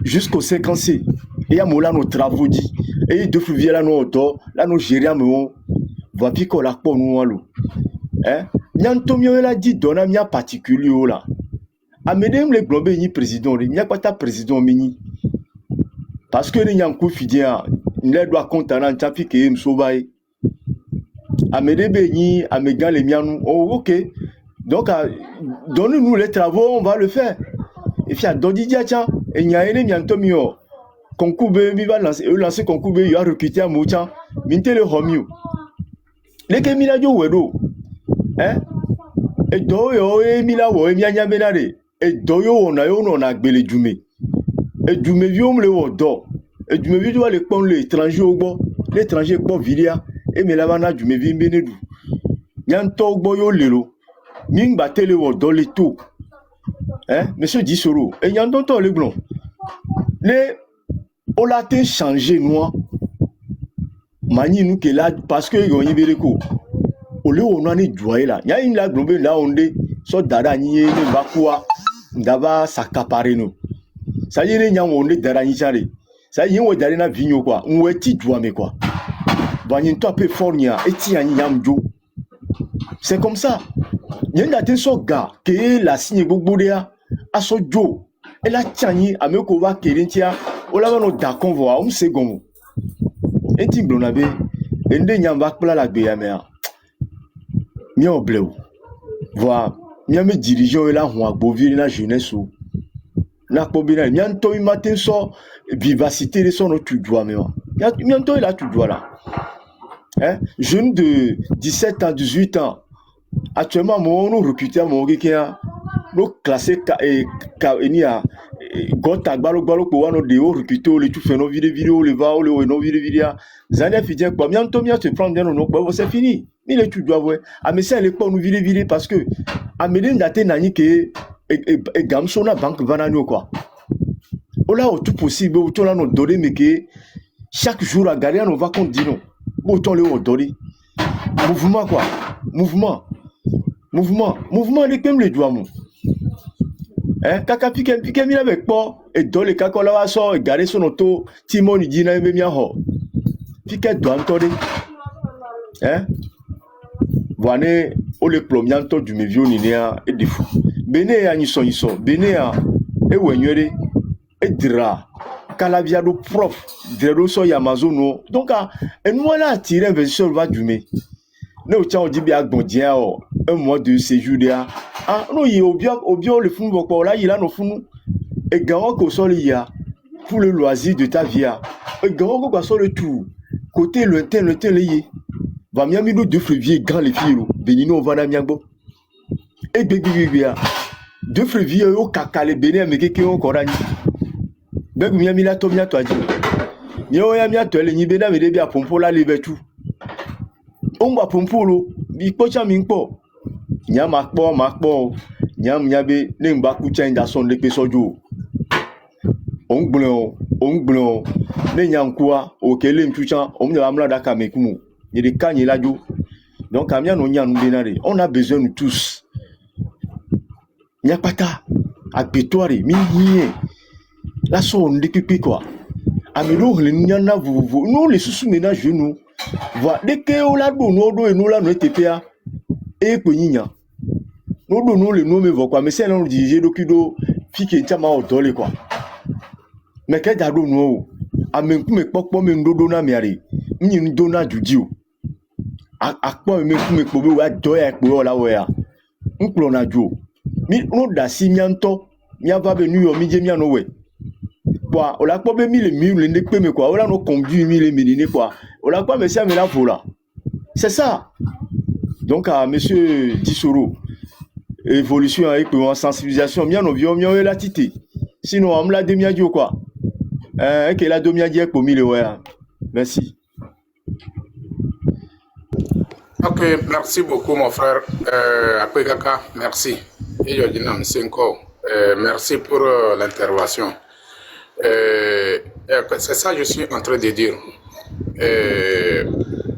jusqu'au 56 et ya mola nos travaux dit et deux février là nous auto là nous gérer me va pico la pour nous lo hein nyantomio la dit donna mia particulier là Amedem le globé ni président, il n'y a pas ta président mini. Parce que les Yankou Fidia, il doit compter en trafic et m'sauvaille. Amedem ni, Amegan les mianou, oh ok. Donc, donne-nous les travaux, on va le faire. Et puis, à Dodidia, tiens, et il y a un miantomio. Concoube, il va lancer concoube, il va recruter un mouchan, minte le homio. Les Kemiladio Wedo, hein? Et doyo, et Milawo, et Mianya Benade. Et doyo on a gbele djume et djume viom le odo et djume vi doit le pon l'étranger au bon l'étranger bon vilia et me lavana djume vi benedu nyanto gbo yo lelo ning batele odo le tout hein monsieur Dissoro et nyanto to le blond les on l'a été changé noir mani nous que là parce que yon yibeleko au lieu on en est joyeux là nya une la globé là on est so dada ni ne bakua ndaba s'accaparer nous ça y est les gens on est derrière chari ça y est on est derrière na vigno quoi on est ti doit mais quoi banyin to peu fornia et ti ani yamjo c'est comme ça y a des so gars que la signe bogbodea aso jo et la tiani ameko va kerentia o la no da convoi on second et ti blonabe ende nyamba kpla la gbe ya me mi o bleu voilà Mia me dirigeant là on a bovir la jeunesse ou na pobina mianto i matin so vivacité les son tu dois mais mianto là tu dois là hein jeune de 17 ans 18 ans actuellement mon nous recruter mon qui a nous classé et ni a gota balo ko wano de o recruter les tout fait nos vidéos les va les no vidéo zania fidien quoi mianto mia te prendre non quoi c'est fini mais les tu dois ouais ah mais c'est les pas nous vidéo parce que Amedem date nani que et gamsona banque vanano quoi. Ola au tout possible autant là nous donner mais que chaque jour à garder on va qu'on dit non. Autant le donner. Mouvement quoi. Mouvement les comme les doigts mon. Hein kaka pique mi avec pas et dans les kaka là va so garder son auto Timon dit na me mia ho. Pique doit entendre. Hein Voine o le plomianto du mevio ninea et defu bene ya nyiso bene ya e wenyere e dira kalabia do prof dero so ya mazono donc et nous là tirer investisseur va dumer ne o tient o dit bien gbondia o un mois de séjour là ah no yi obio le fun boko là il a no funu et gawo ko so li ya pour le loisir de ta vie et gawo ko so le tout côté lointain le yi va miami nous deux frères grand les filles benino va na miagbo et bébé deux frères au kaka les bénin mais que on korani bébé miami la to mia to aji ni o ya mia to le ni bena me de bia pompo la lebe tout on va pompolo bi pocha minpo nya makpo nya mnyabe ne mba kucha inda son lepe sojo on gblon ne nyankua o kele mchucha on mnya amla daka mekumu ni de kanye lajo donc amia no nya ndenare on a besoin nous tous nya pata agbetoare mi hie la so ndepepe quoi amelo le nya na vuvu no le susu mena genou voilà dès que on la do no do e no la no etepea e pe nyinya no do no le no me vo quoi mais c'est non dirige do kido fike chama o dole quoi mais que da do no amenku me popo me ndodo na miare nyi ndo na juji o akpo me ku me pobe wa do ya po la we ya nklo na ju mi no da si mianto miava be nu yo mi je miano we quoi on la pobe mi le ne pe me quoi on la no conduit mi le mi quoi on la pas monsieur me la voilà c'est ça donc à monsieur Dissoro évolution avec sensibilisation bien on vient mieux la tité sinon on me la demi dio quoi que la demi dio pour 1000 ouais merci. Ok, merci beaucoup mon frère Akwegaka, merci. Et Yodinam Senko, merci pour l'intervention. C'est ça que je suis en train de dire.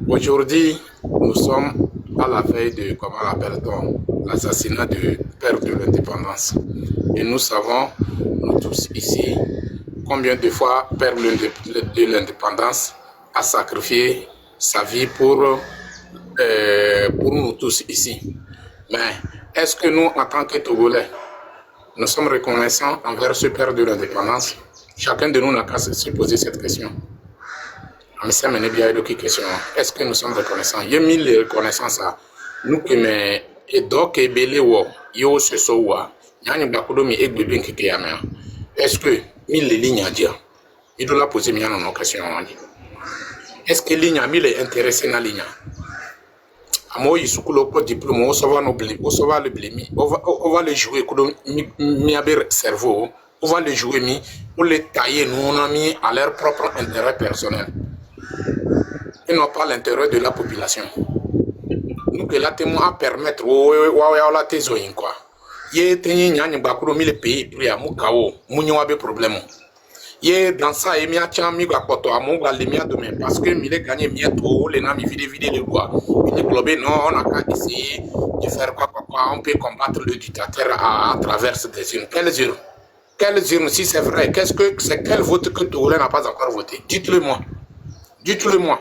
Aujourd'hui, nous sommes à la veille de, comment l'appelle-t-on, l'assassinat du père de l'indépendance. Et nous savons, nous tous ici, combien de fois père de l'indépendance a sacrifié sa vie pour nous tous ici. Mais est-ce que nous, en tant que Togolais, nous sommes reconnaissants envers ce père de l'indépendance? Chacun de nous n'a qu'à se poser cette question. Est-ce que nous sommes reconnaissants? Il y a mille reconnaissances à nous qui me et donc ebele wo yo se so wa nyani bakodo mi egbebe nkike ya me. Est-ce que mille lignes à dire? Il doit la poser bien en question. Est-ce que ligne a mis les intéressés dans ligne? Amo yisukulo ko diplôme o savoir no blé, o savoir le blé, on va le jouer kodo mi aber cerveau, on va le jouer mi, on les tailler nous on a mis à leur propre intérêt personnel. Et non pas l'intérêt de la population. Nous que la témoin à permettre wa la tezoyin quoi. Ye tenyi nyanya bakuro mi le pays pri amukao, munyo abe problème. Ye dans ça et mia tiam mi ga poto amu ga le mia demain parce que mi le gagner mia trop les na mi vide le quoi. Il globé non on a qu'à essayer de faire quoi on peut combattre le dictateur à travers des urnes. Quelles urnes si c'est vrai, qu'est-ce que c'est quel vote que Togolais n'a pas encore voté? Dites-le moi. Dites-le moi.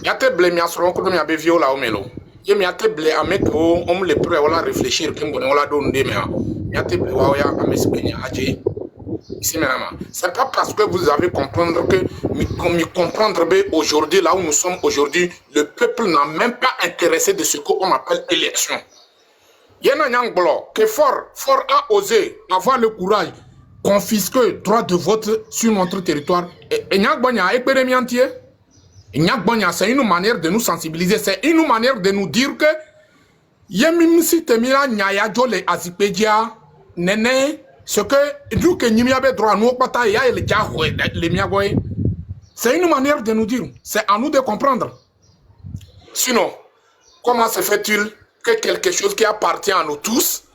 Yate blé mia soron ko mi abe viola o melo. Ye mi ate blé amek o me le pré wala réfléchir que mbone wala don de mea. Mi ate blé wa ya amespenya aje. Ici maintenant, c'est pas parce que vous avez comprendre que mi comprendre aujourd'hui là où nous sommes aujourd'hui, le peuple n'a même pas intéressé de ce qu'on appelle élection. Yena nyang blo que fort a osé avoir le courage confisquer le droit de vote sur notre territoire et nyang bonya ekpere mi entier. C'est une manière de nous sensibiliser, c'est une manière de nous dire que Yemimsi Temira Nyaya Jole Azipedia Nene, ce que nous que nous avons droit à nous, c'est une manière de nous dire, c'est à nous de comprendre. Sinon, comment se fait-il que quelque chose qui appartient à nous tous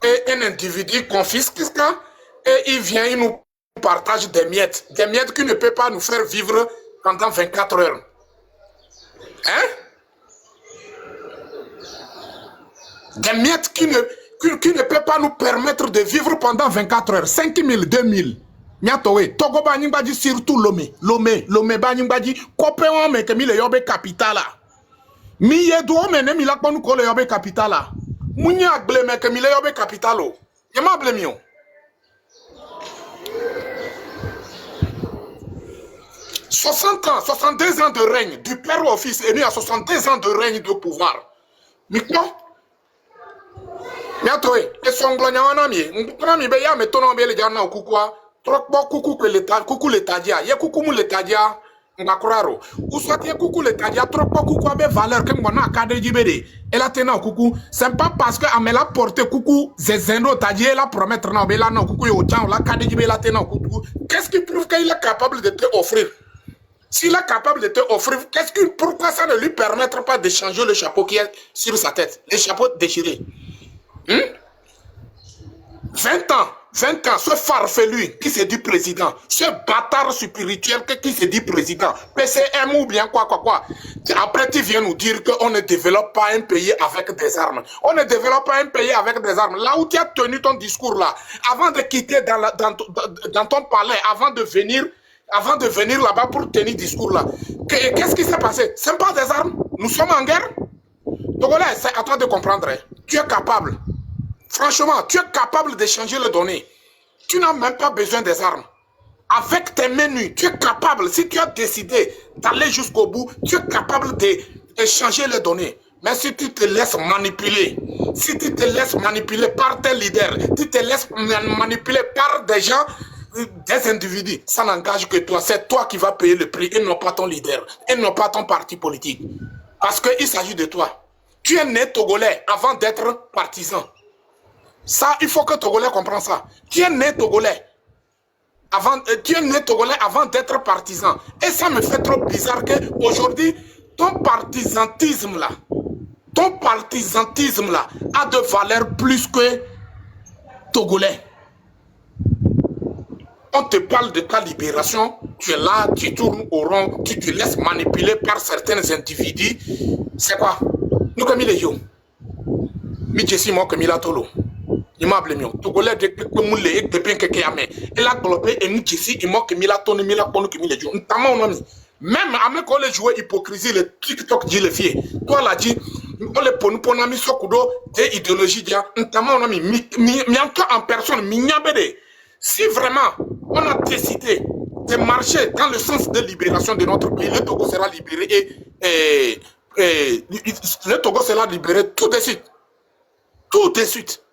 et un individu confisque ça et il vient, il nous partage des miettes qui ne peuvent pas nous faire vivre pendant 24 heures. Hein? Des miettes qui ne peuvent pas nous permettre de vivre pendant 24 heures. 5 000, 2 000. Miatowe, Togo Banimbaji, surtout Lomé Banimbaji, Kopéon, mais que mi le yobe capitala. Mi yedo, mais ne mi la ponu ko le yobe capitala. Mounia blé, que mi le yobe capitalo. Yama blémio. « 60 ans, 62 ans de règne, du père au fils, est né à 62 ans de règne de pouvoir. Maintenant, et son glognan ami, on be ya metono be le jana okukwa, trokbo kuku que l'état, kuku l'étadia, ye kuku mu l'étadia, ngakuraro. Ou soit ye kuku l'étadia, trokbo kuku abe valeur que ngona akade jibede. Elle a tenu kuku, c'est pas parce que amela porté kuku zezendo tadia la promettre na obela na kuku yo tchan la kade jibela tenu kuku. Qu'est-ce qui prouve qu'il est capable de te offrir? S'il est capable de te offrir, pourquoi ça ne lui permettra pas de changer le chapeau qui est sur sa tête, le chapeau déchiré? 20 ans, ce farfelu qui se dit président, ce bâtard spirituel qui se dit président, PCM ou bien quoi. Après, tu viens nous dire qu'on ne développe pas un pays avec des armes. On ne développe pas un pays avec des armes. Là où tu as tenu ton discours là, avant de quitter dans ton palais, avant de venir là-bas pour tenir discours là, qu'est-ce qui s'est passé? Ce n'est pas des armes. Nous sommes en guerre. Donc là, c'est à toi de comprendre. Hein. Tu es capable. Franchement, tu es capable de changer les données. Tu n'as même pas besoin des armes. Avec tes menus, tu es capable, si tu as décidé d'aller jusqu'au bout, tu es capable de changer les données. Mais si tu te laisses manipuler, par tes leaders, tu te laisses manipuler par des gens, des individus, ça n'engage que toi. C'est toi qui vas payer le prix et non pas ton leader, et non pas ton parti politique. Parce qu'il s'agit de toi. Tu es né Togolais avant d'être partisan. Ça, il faut que Togolais comprenne ça. Tu es né Togolais avant d'être partisan. Et ça me fait trop bizarre qu'aujourd'hui, ton partisantisme là a de valeur plus que Togolais. On te parle de ta libération, tu es là, tu tournes au rond, tu te laisses manipuler par certains individus. C'est quoi? Nous comme il est yo. Mi Jessie moi comme il a tolo. Il m'a appelé mieux. Togolais de moule et de bien que yame. Il a globé et mi Jessie il m'a que mi la tonne mi la pono que mi le jo. Même avec on les jouer hypocrisie le TikTok dit le fier. Toi là dit on les pon ami sokudo de idéologie dia. Notamment on a mi en personne mi nyabede. Si vraiment on a décidé de marcher dans le sens de libération de notre pays, le Togo sera libéré et le Togo sera libéré tout de suite. Tout de suite.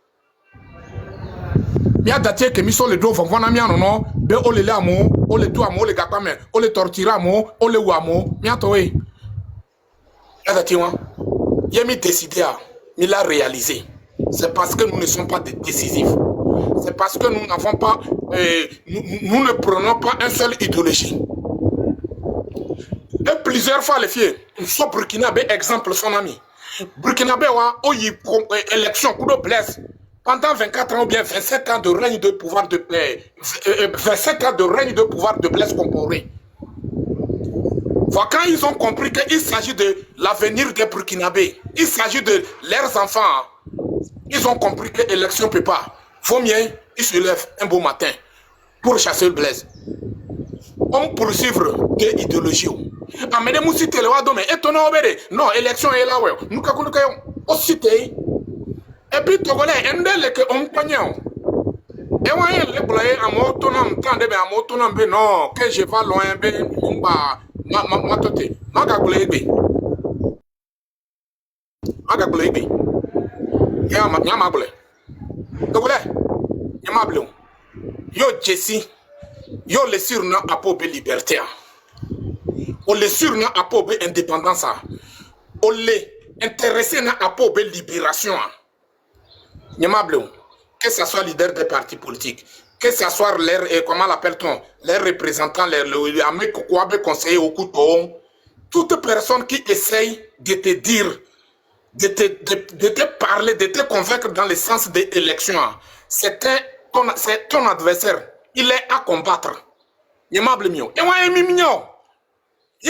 Mia daté que mi so le do fon fona mi anono be o le amo o le do amo o le gakame o le tortira amo o le wamo mi atowe. Mia daté wa yemi décidé à mi la réaliser. C'est parce que nous ne sommes pas décisifs. C'est parce que nous n'avons pas, nous ne prenons pas un seul idéologie. Et plusieurs fois, les filles, nous sommes Burkinabé, exemple, son ami. Burkinabé, où il y a élection, coup de blesse. Pendant 24 ans ou bien 27 ans de règne de pouvoir de 27 ans de règne de pouvoir de Blaise Compaoré. Quand ils ont compris qu'il s'agit de l'avenir des Burkinabés, il s'agit de leurs enfants, ils ont compris que l'élection ne peut pas. Faut mieux, ils se lèvent un beau matin pour chasser le Blaise. On poursuivre des idéologies. Amène Moussi Téléwado, mais étonnant, non, élection est là, ouais. Nous, on cite. Et puis, Togolais, on pagnon. Et on est les blagues à mon tonam, non, que je vais loin, ma toté, ma gagoulébe. Ma gagoulébe. Yamable. Togolais, Yamable. Yo, Jessie, yo, les surna à pauvre liberté. On les surna à pauvre indépendance. On les intéressés à pauvre libération. Que ce soit leader des partis politiques, que ce soit comment l'appelle-t-on, les représentants, les conseillers au couteau, toute personne qui essaye de te dire, de te parler, de te convaincre dans le sens de l'élection, c'est ton adversaire. Il est à combattre. Et moi,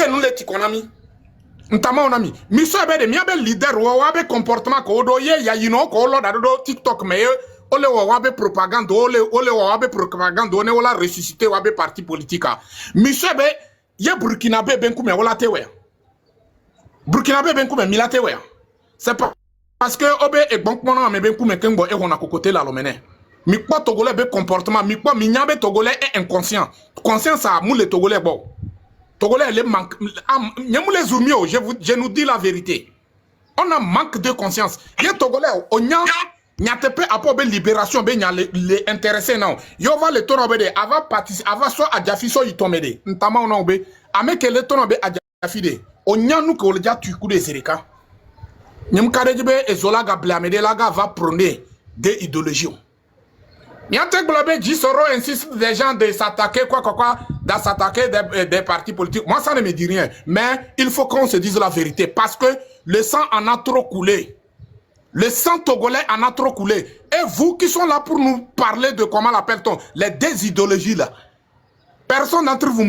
nous les tikonami. Ntama on ami miso be de mi abe leader wa be comportement ko do ye ya yino ko lo da do TikTok me ole wa be propagande ole wa be propagande on wala ressusciter wa be parti politique miso be ye Burkinabé ben ku me wala tewe Burkinabé ben ku me milate we c'est pas parce que obe e bon mono me ben ku me kengo e wona ko côté la lomene mi kwa Togolais be comportement mi kwa mi nyabe Togolais est inconscient conscience a mou le Togolais bon Togolais, les manque. Je nous dis la vérité. On a manque de conscience. Les Togolais, on n'y a pas à libération, les intéressés non. Yo va le tourner obédé, avant participer, avant soit à Jafi, soit y tomber. Notamment on a obédé. Avec le tourner à Jafi, on y a nous que le déjà tu coup de Zerika. Nyam Kadejbe et Zola Gablamede Laga va prôner des idéologies. Niante Globé Jisoro insiste des gens de s'attaquer quoi s'attaquer des partis politiques. Moi, ça ne me dit rien. Mais il faut qu'on se dise la vérité. Parce que le sang en a trop coulé. Le sang togolais en a trop coulé. Et vous qui sont là pour nous parler de, comment l'appelle-t-on, les désidéologies là. Personne d'entre vous,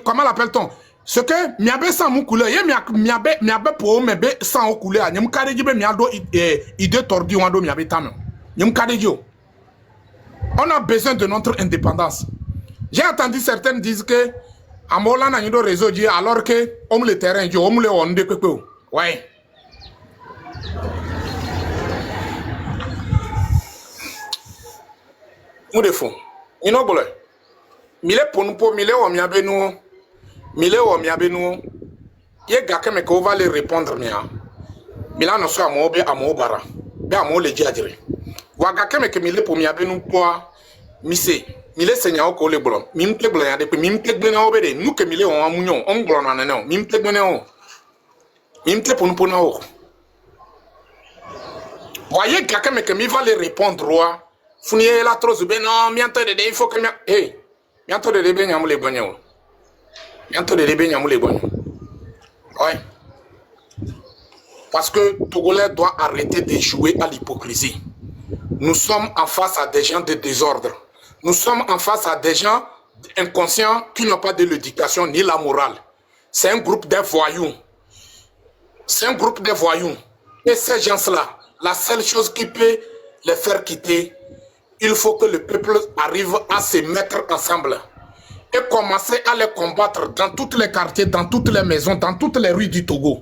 comment l'appelle-t-on? Ce que miabe sans mou coulé, miabe pour miabe sans coulé, nyam kade jibe miado idée tordue wando miabe tam. Nyam kade jo. On a besoin de notre indépendance. J'ai entendu certains disent que Amola n'a pas réseau alors que on le terrain, on le on de ouais. Où de fond? Inobole. Mile ponupo, mile o miabenu, mile o miabenu. Ye gake me ko va le répondre mia. Mila no so amobe amobara. Be amo le jadire. Wa gake me ke mile po miabenu po mise. Mile senya o ko le blon. Mim te blon ya de pe mim te gbena obede. Nu ke mile on amunyon, on blon na nene o. Mim te gbena o. Mim te ponupo na o. Wa ye gake me ke mi va le répondre wa. Funiye la trop zube non, mianto de il faut que hey, mianto de be nyamu le bonyo. Mianto de be nyamu le bonyo. Ouais. Parce que Togolais doit arrêter de jouer à l'hypocrisie. Nous sommes en face à des gens de désordre. Nous sommes en face à des gens inconscients qui n'ont pas de l'éducation ni la morale. C'est un groupe de voyous. C'est un groupe de voyous. Et ces gens-là, la seule chose qui peut les faire quitter, il faut que le peuple arrive à se mettre ensemble et commencer à les combattre dans tous les quartiers, dans toutes les maisons, dans toutes les rues du Togo.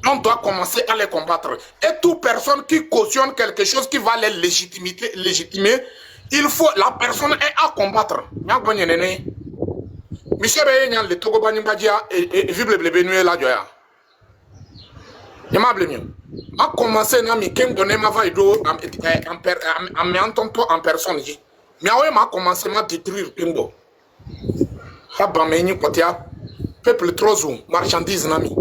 On doit commencer à les combattre. Et toute personne qui cautionne quelque chose qui va les légitimer, il faut, la personne est à combattre. Monsieur le Togo Banimbadia et Vible Blebenue la Joya. Je a commencé à me donner ma vaille d'eau en m'entendant en personne. Mais oui, m'a commencé à détruire Pimbo. Habameni Kotia, peuple trop ou marchandise nami.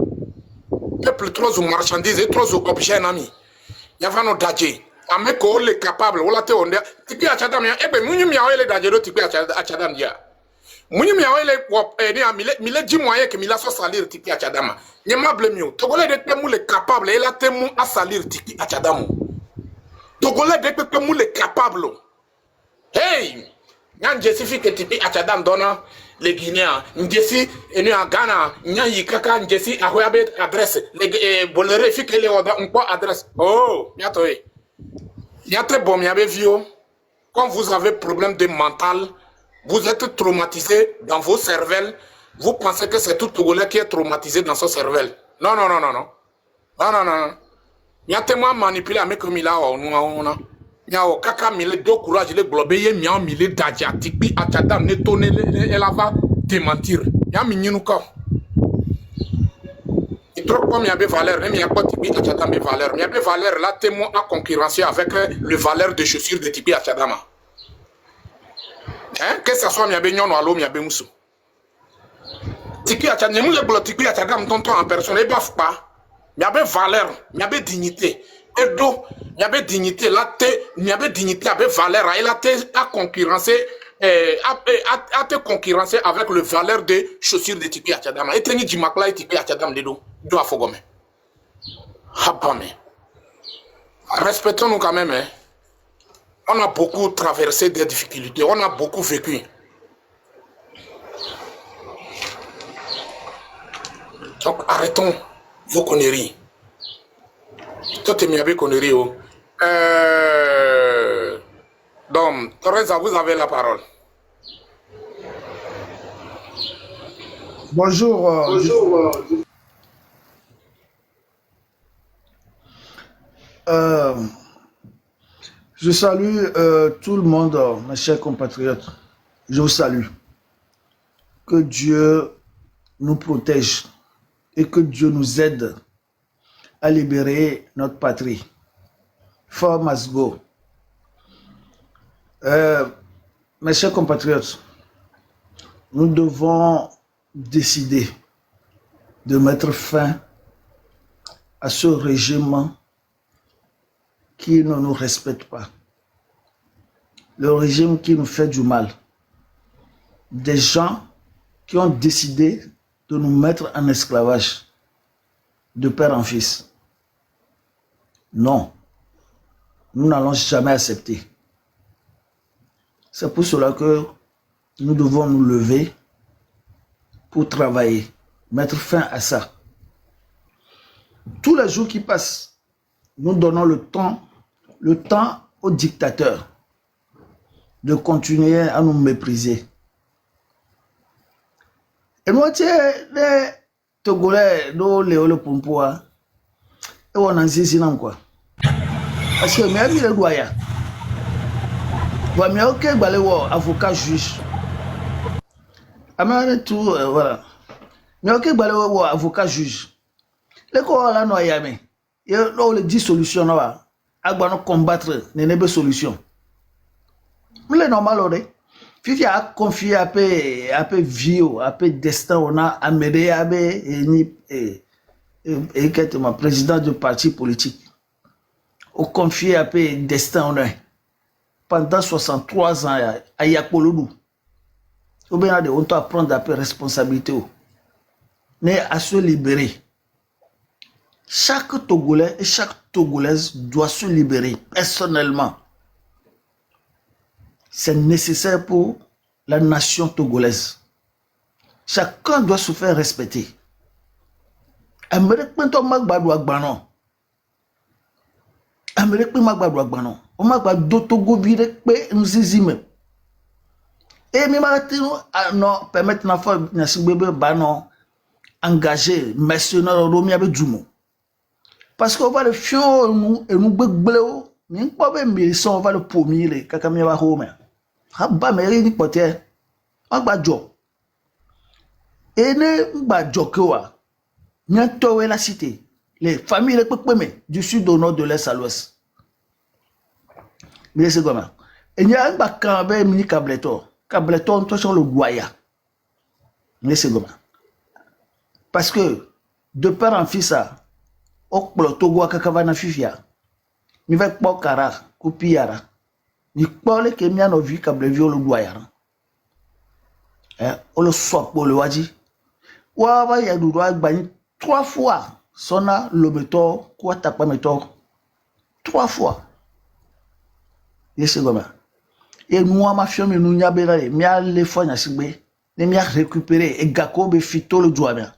Peuple trop ou marchandise et trop ou objet nami. Yavano Dadje. Ameko le capable, ou la théorie. Tipi Achadam, ebe, mouni miawe le Dadje, tipi Achadam dia. Mouni miawe le wop, mile 10 moyens que mila so salir tipi Achadama. Nyema blemio. Togolais de temu le capable, et la temu à salir tipi Achadamu. Togolais de temu le capable. Hey! Nyan jesifi ke tipi Achadam dona les Guinéens. Njesi enu en Ghana, nyan yikaka njesi ahoyabe adresse. Les bolere fi ke le oda unko adresse. Oh, bientôt. Bientôt bon miabe vio. Quand vous avez problème de mental, vous êtes traumatisé dans vos cervelles. Vous pensez que c'est tout Togolais qui est traumatisé dans son cervelle. Non, non, non, non, non. Non, non, non. Il y a tellement manipulé avec comme il a il y a kaka mille de courage le globé il y a mille d'adja tipi achada ne tonner elle va démentir. Il y a mininu ko. Il trop comme il y a des valeurs, même il y a pas tipi achada mes valeurs. Il y a des valeurs là témoin à concurrencer avec le valeur de chaussures de tipi achadama. Hein, que ça soit il y a benyon ou allo il y a bemusu. Tipi achada ne le tipi achada me tonton en personne et baf pas. Il y avait valeur, il y avait dignité. Et donc, il y avait dignité, là, il y avait dignité, il y avait valeur, il a à concurrencer, à te concurrencer avec le valeur des chaussures de Tipi Achadama. Et tenir du makla et Tipi Achadam les deux, doit fogome. Habame. Respectons-nous quand même, hein. On a beaucoup traversé des difficultés, on a beaucoup vécu. Donc, arrêtons vos conneries. Toi, tu m'as conneries. Donc, Teresa, vous avez la parole. Bonjour. Bonjour. Je salue tout le monde, mes chers compatriotes. Je vous salue. Que Dieu nous protège et que Dieu nous aide à libérer notre patrie. For must go. Mes chers compatriotes, nous devons décider de mettre fin à ce régime qui ne nous respecte pas. Le régime qui nous fait du mal. des gens qui ont décidé de nous mettre en esclavage de père en fils. Non, nous n'allons jamais accepter. C'est pour cela que nous devons nous lever pour travailler, mettre fin à ça. Tous les jours qui passent, nous donnons le temps aux dictateurs de continuer à nous mépriser. Et moi, tu sais, les Togolais, les Pompoa, et on en sait quoi. Parce que mes amis, les doyens, mais ok, avocat juge. Tout, voilà. Mais ok, avocat juge. Les quoi là, non, yamé. Il y a les 10 solutions, là. Agba combattre, n'est pas solution. Mais c'est normal, Fifi a confié un peu vie, un peu destin, on a amené et président du parti politique. On confie un peu destin, on a. Pendant 63 ans, à Yakoloudou. On doit prendre un peu de responsabilité. Mais à se libérer. Chaque Togolais et chaque Togolaise doit se libérer personnellement. C'est nécessaire pour la nation togolaise. Chacun doit se faire respecter. Amérique pento magbadou agbano. Amérique pe magbadou agbano. O magbadou Togo virek pe nzizime. Et mi maratino non permettre na fa na sigbebe ba non engagé mercenaire romia be djumo. Parce qu'on va le fion nous et nous begbleo, ni pas be mi on va le pomire kakamia ba home. Haba meri ni pote. Agbajo. Et ne badjo kwa. Bientôt la cité. Les familles du sud au nord de l'est à l'ouest. Mais c'est comment? Et il y a un bac mini cableton. Cableton, toi, sur le goya. Mais c'est comment? Parce que, de père en fils, au Togo, kakavana fifia. Il va pas kara, kopiara. Il parle que mia no vu cable viol le goya. On le soit pour le wadi. Ouah, il y a du droit de 3 fois. Sona le méthode, quoi t'as pas méthode 3 fois. Et c'est comme ça. Et moi, ma fille, nous n'y a pas de mia les fois n'a signé, ne mia récupéré et gako be fito le doigt bien.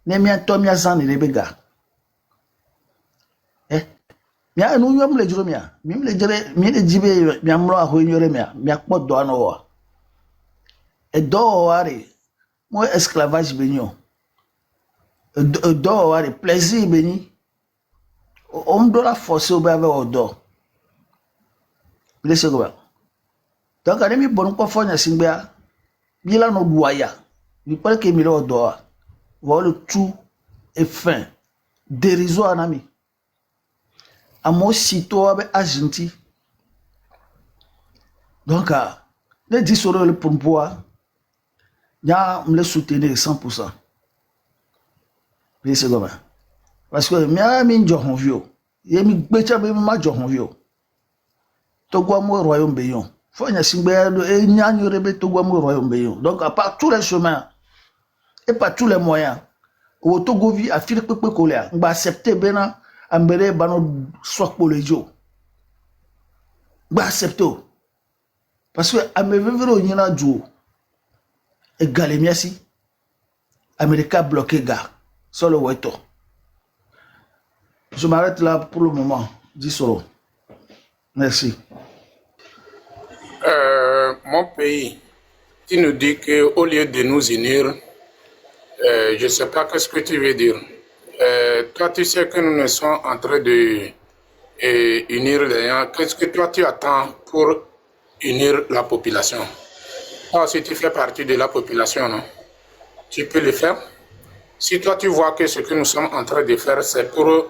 Ne mia to mia zan les bega. Mia nous y a me le dire mia, même le dire, mia le dire mia mlo a hoignorer mia pot do anoa. Et do are, moi esclavage benyo. D'or, le plaisir béni. On doit la forcer au bas au d'or. Laissez moi. Donc, on a mis bon quoi faire Simbia. Il a nos doyas. Il parle qu'il mille au d'or. Voilà le tout est fin. Dérisoire en ami. À mon sitôt avec Argentine. Donc, les 10 euros le pour boire. Il y a me le soutenir 100%. C'est comme ça. Parce que mes amis ont vu. Ils m'ont dit Togo mo royaume Béyon. Faut y signer et n'y rebe Togo mo royaume Béyon. Donc à part tous les chemins et par tous les moyens, au Togo vi a fil pepe colère. On va accepter bena ambere bano soit pour les jours. On va accepter. Parce que à me vivre y na jo et galemiasi Américain bloqué gars. Sur le Weto. Je m'arrête là pour le moment. 10 euros. Merci. Mon pays, tu nous dis qu'au lieu de nous unir, je ne sais pas ce que tu veux dire. Toi, tu sais que nous ne sommes en train de unir les gens. Qu'est-ce que toi, tu attends pour unir la population? Oh, si tu fais partie de la population, non? Tu peux le faire? Si toi, tu vois que ce que nous sommes en train de faire, c'est pour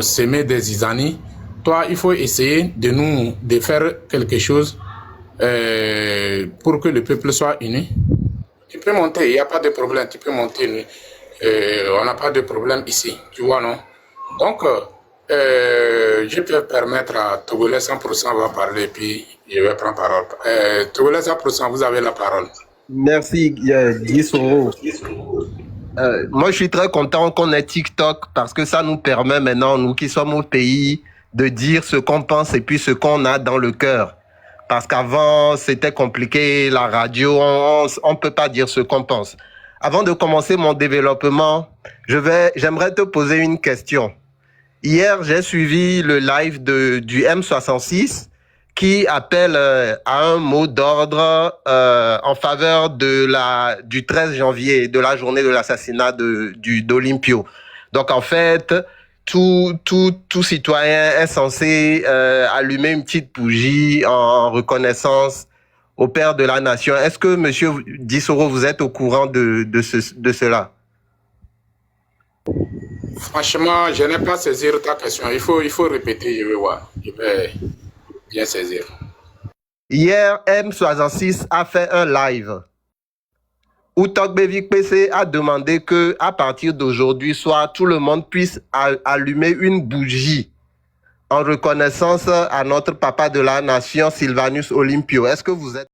semer des isanies, toi, il faut essayer de faire quelque chose pour que le peuple soit uni. Tu peux monter, il n'y a pas de problème, tu peux monter. On n'a pas de problème ici, tu vois, non? Donc, Je peux permettre à Togolais 100% va parler, puis je vais prendre parole. Togolais 100%, vous avez la parole. Merci, Guissoro. Moi, je suis très content qu'on ait TikTok parce que ça nous permet maintenant, nous qui sommes au pays, de dire ce qu'on pense et puis ce qu'on a dans le cœur. Parce qu'avant, c'était compliqué, la radio, on peut pas dire ce qu'on pense. Avant de commencer mon développement, j'aimerais te poser une question. Hier, j'ai suivi le live du M66 qui appelle à un mot d'ordre en faveur du 13 janvier, de la journée de l'assassinat d'Olympio. Donc en fait, tout citoyen est censé allumer une petite bougie en reconnaissance au père de la nation. Est-ce que, Monsieur Guissoro, vous êtes au courant de cela? Franchement, je n'ai pas saisi ta question. Il faut répéter, je vais voir. Je vais bien saisir. Hier, M66 a fait un live où Togbevik PC a demandé que, à partir d'aujourd'hui soir, tout le monde puisse allumer une bougie en reconnaissance à notre papa de la nation, Sylvanus Olympio. Est-ce que vous êtes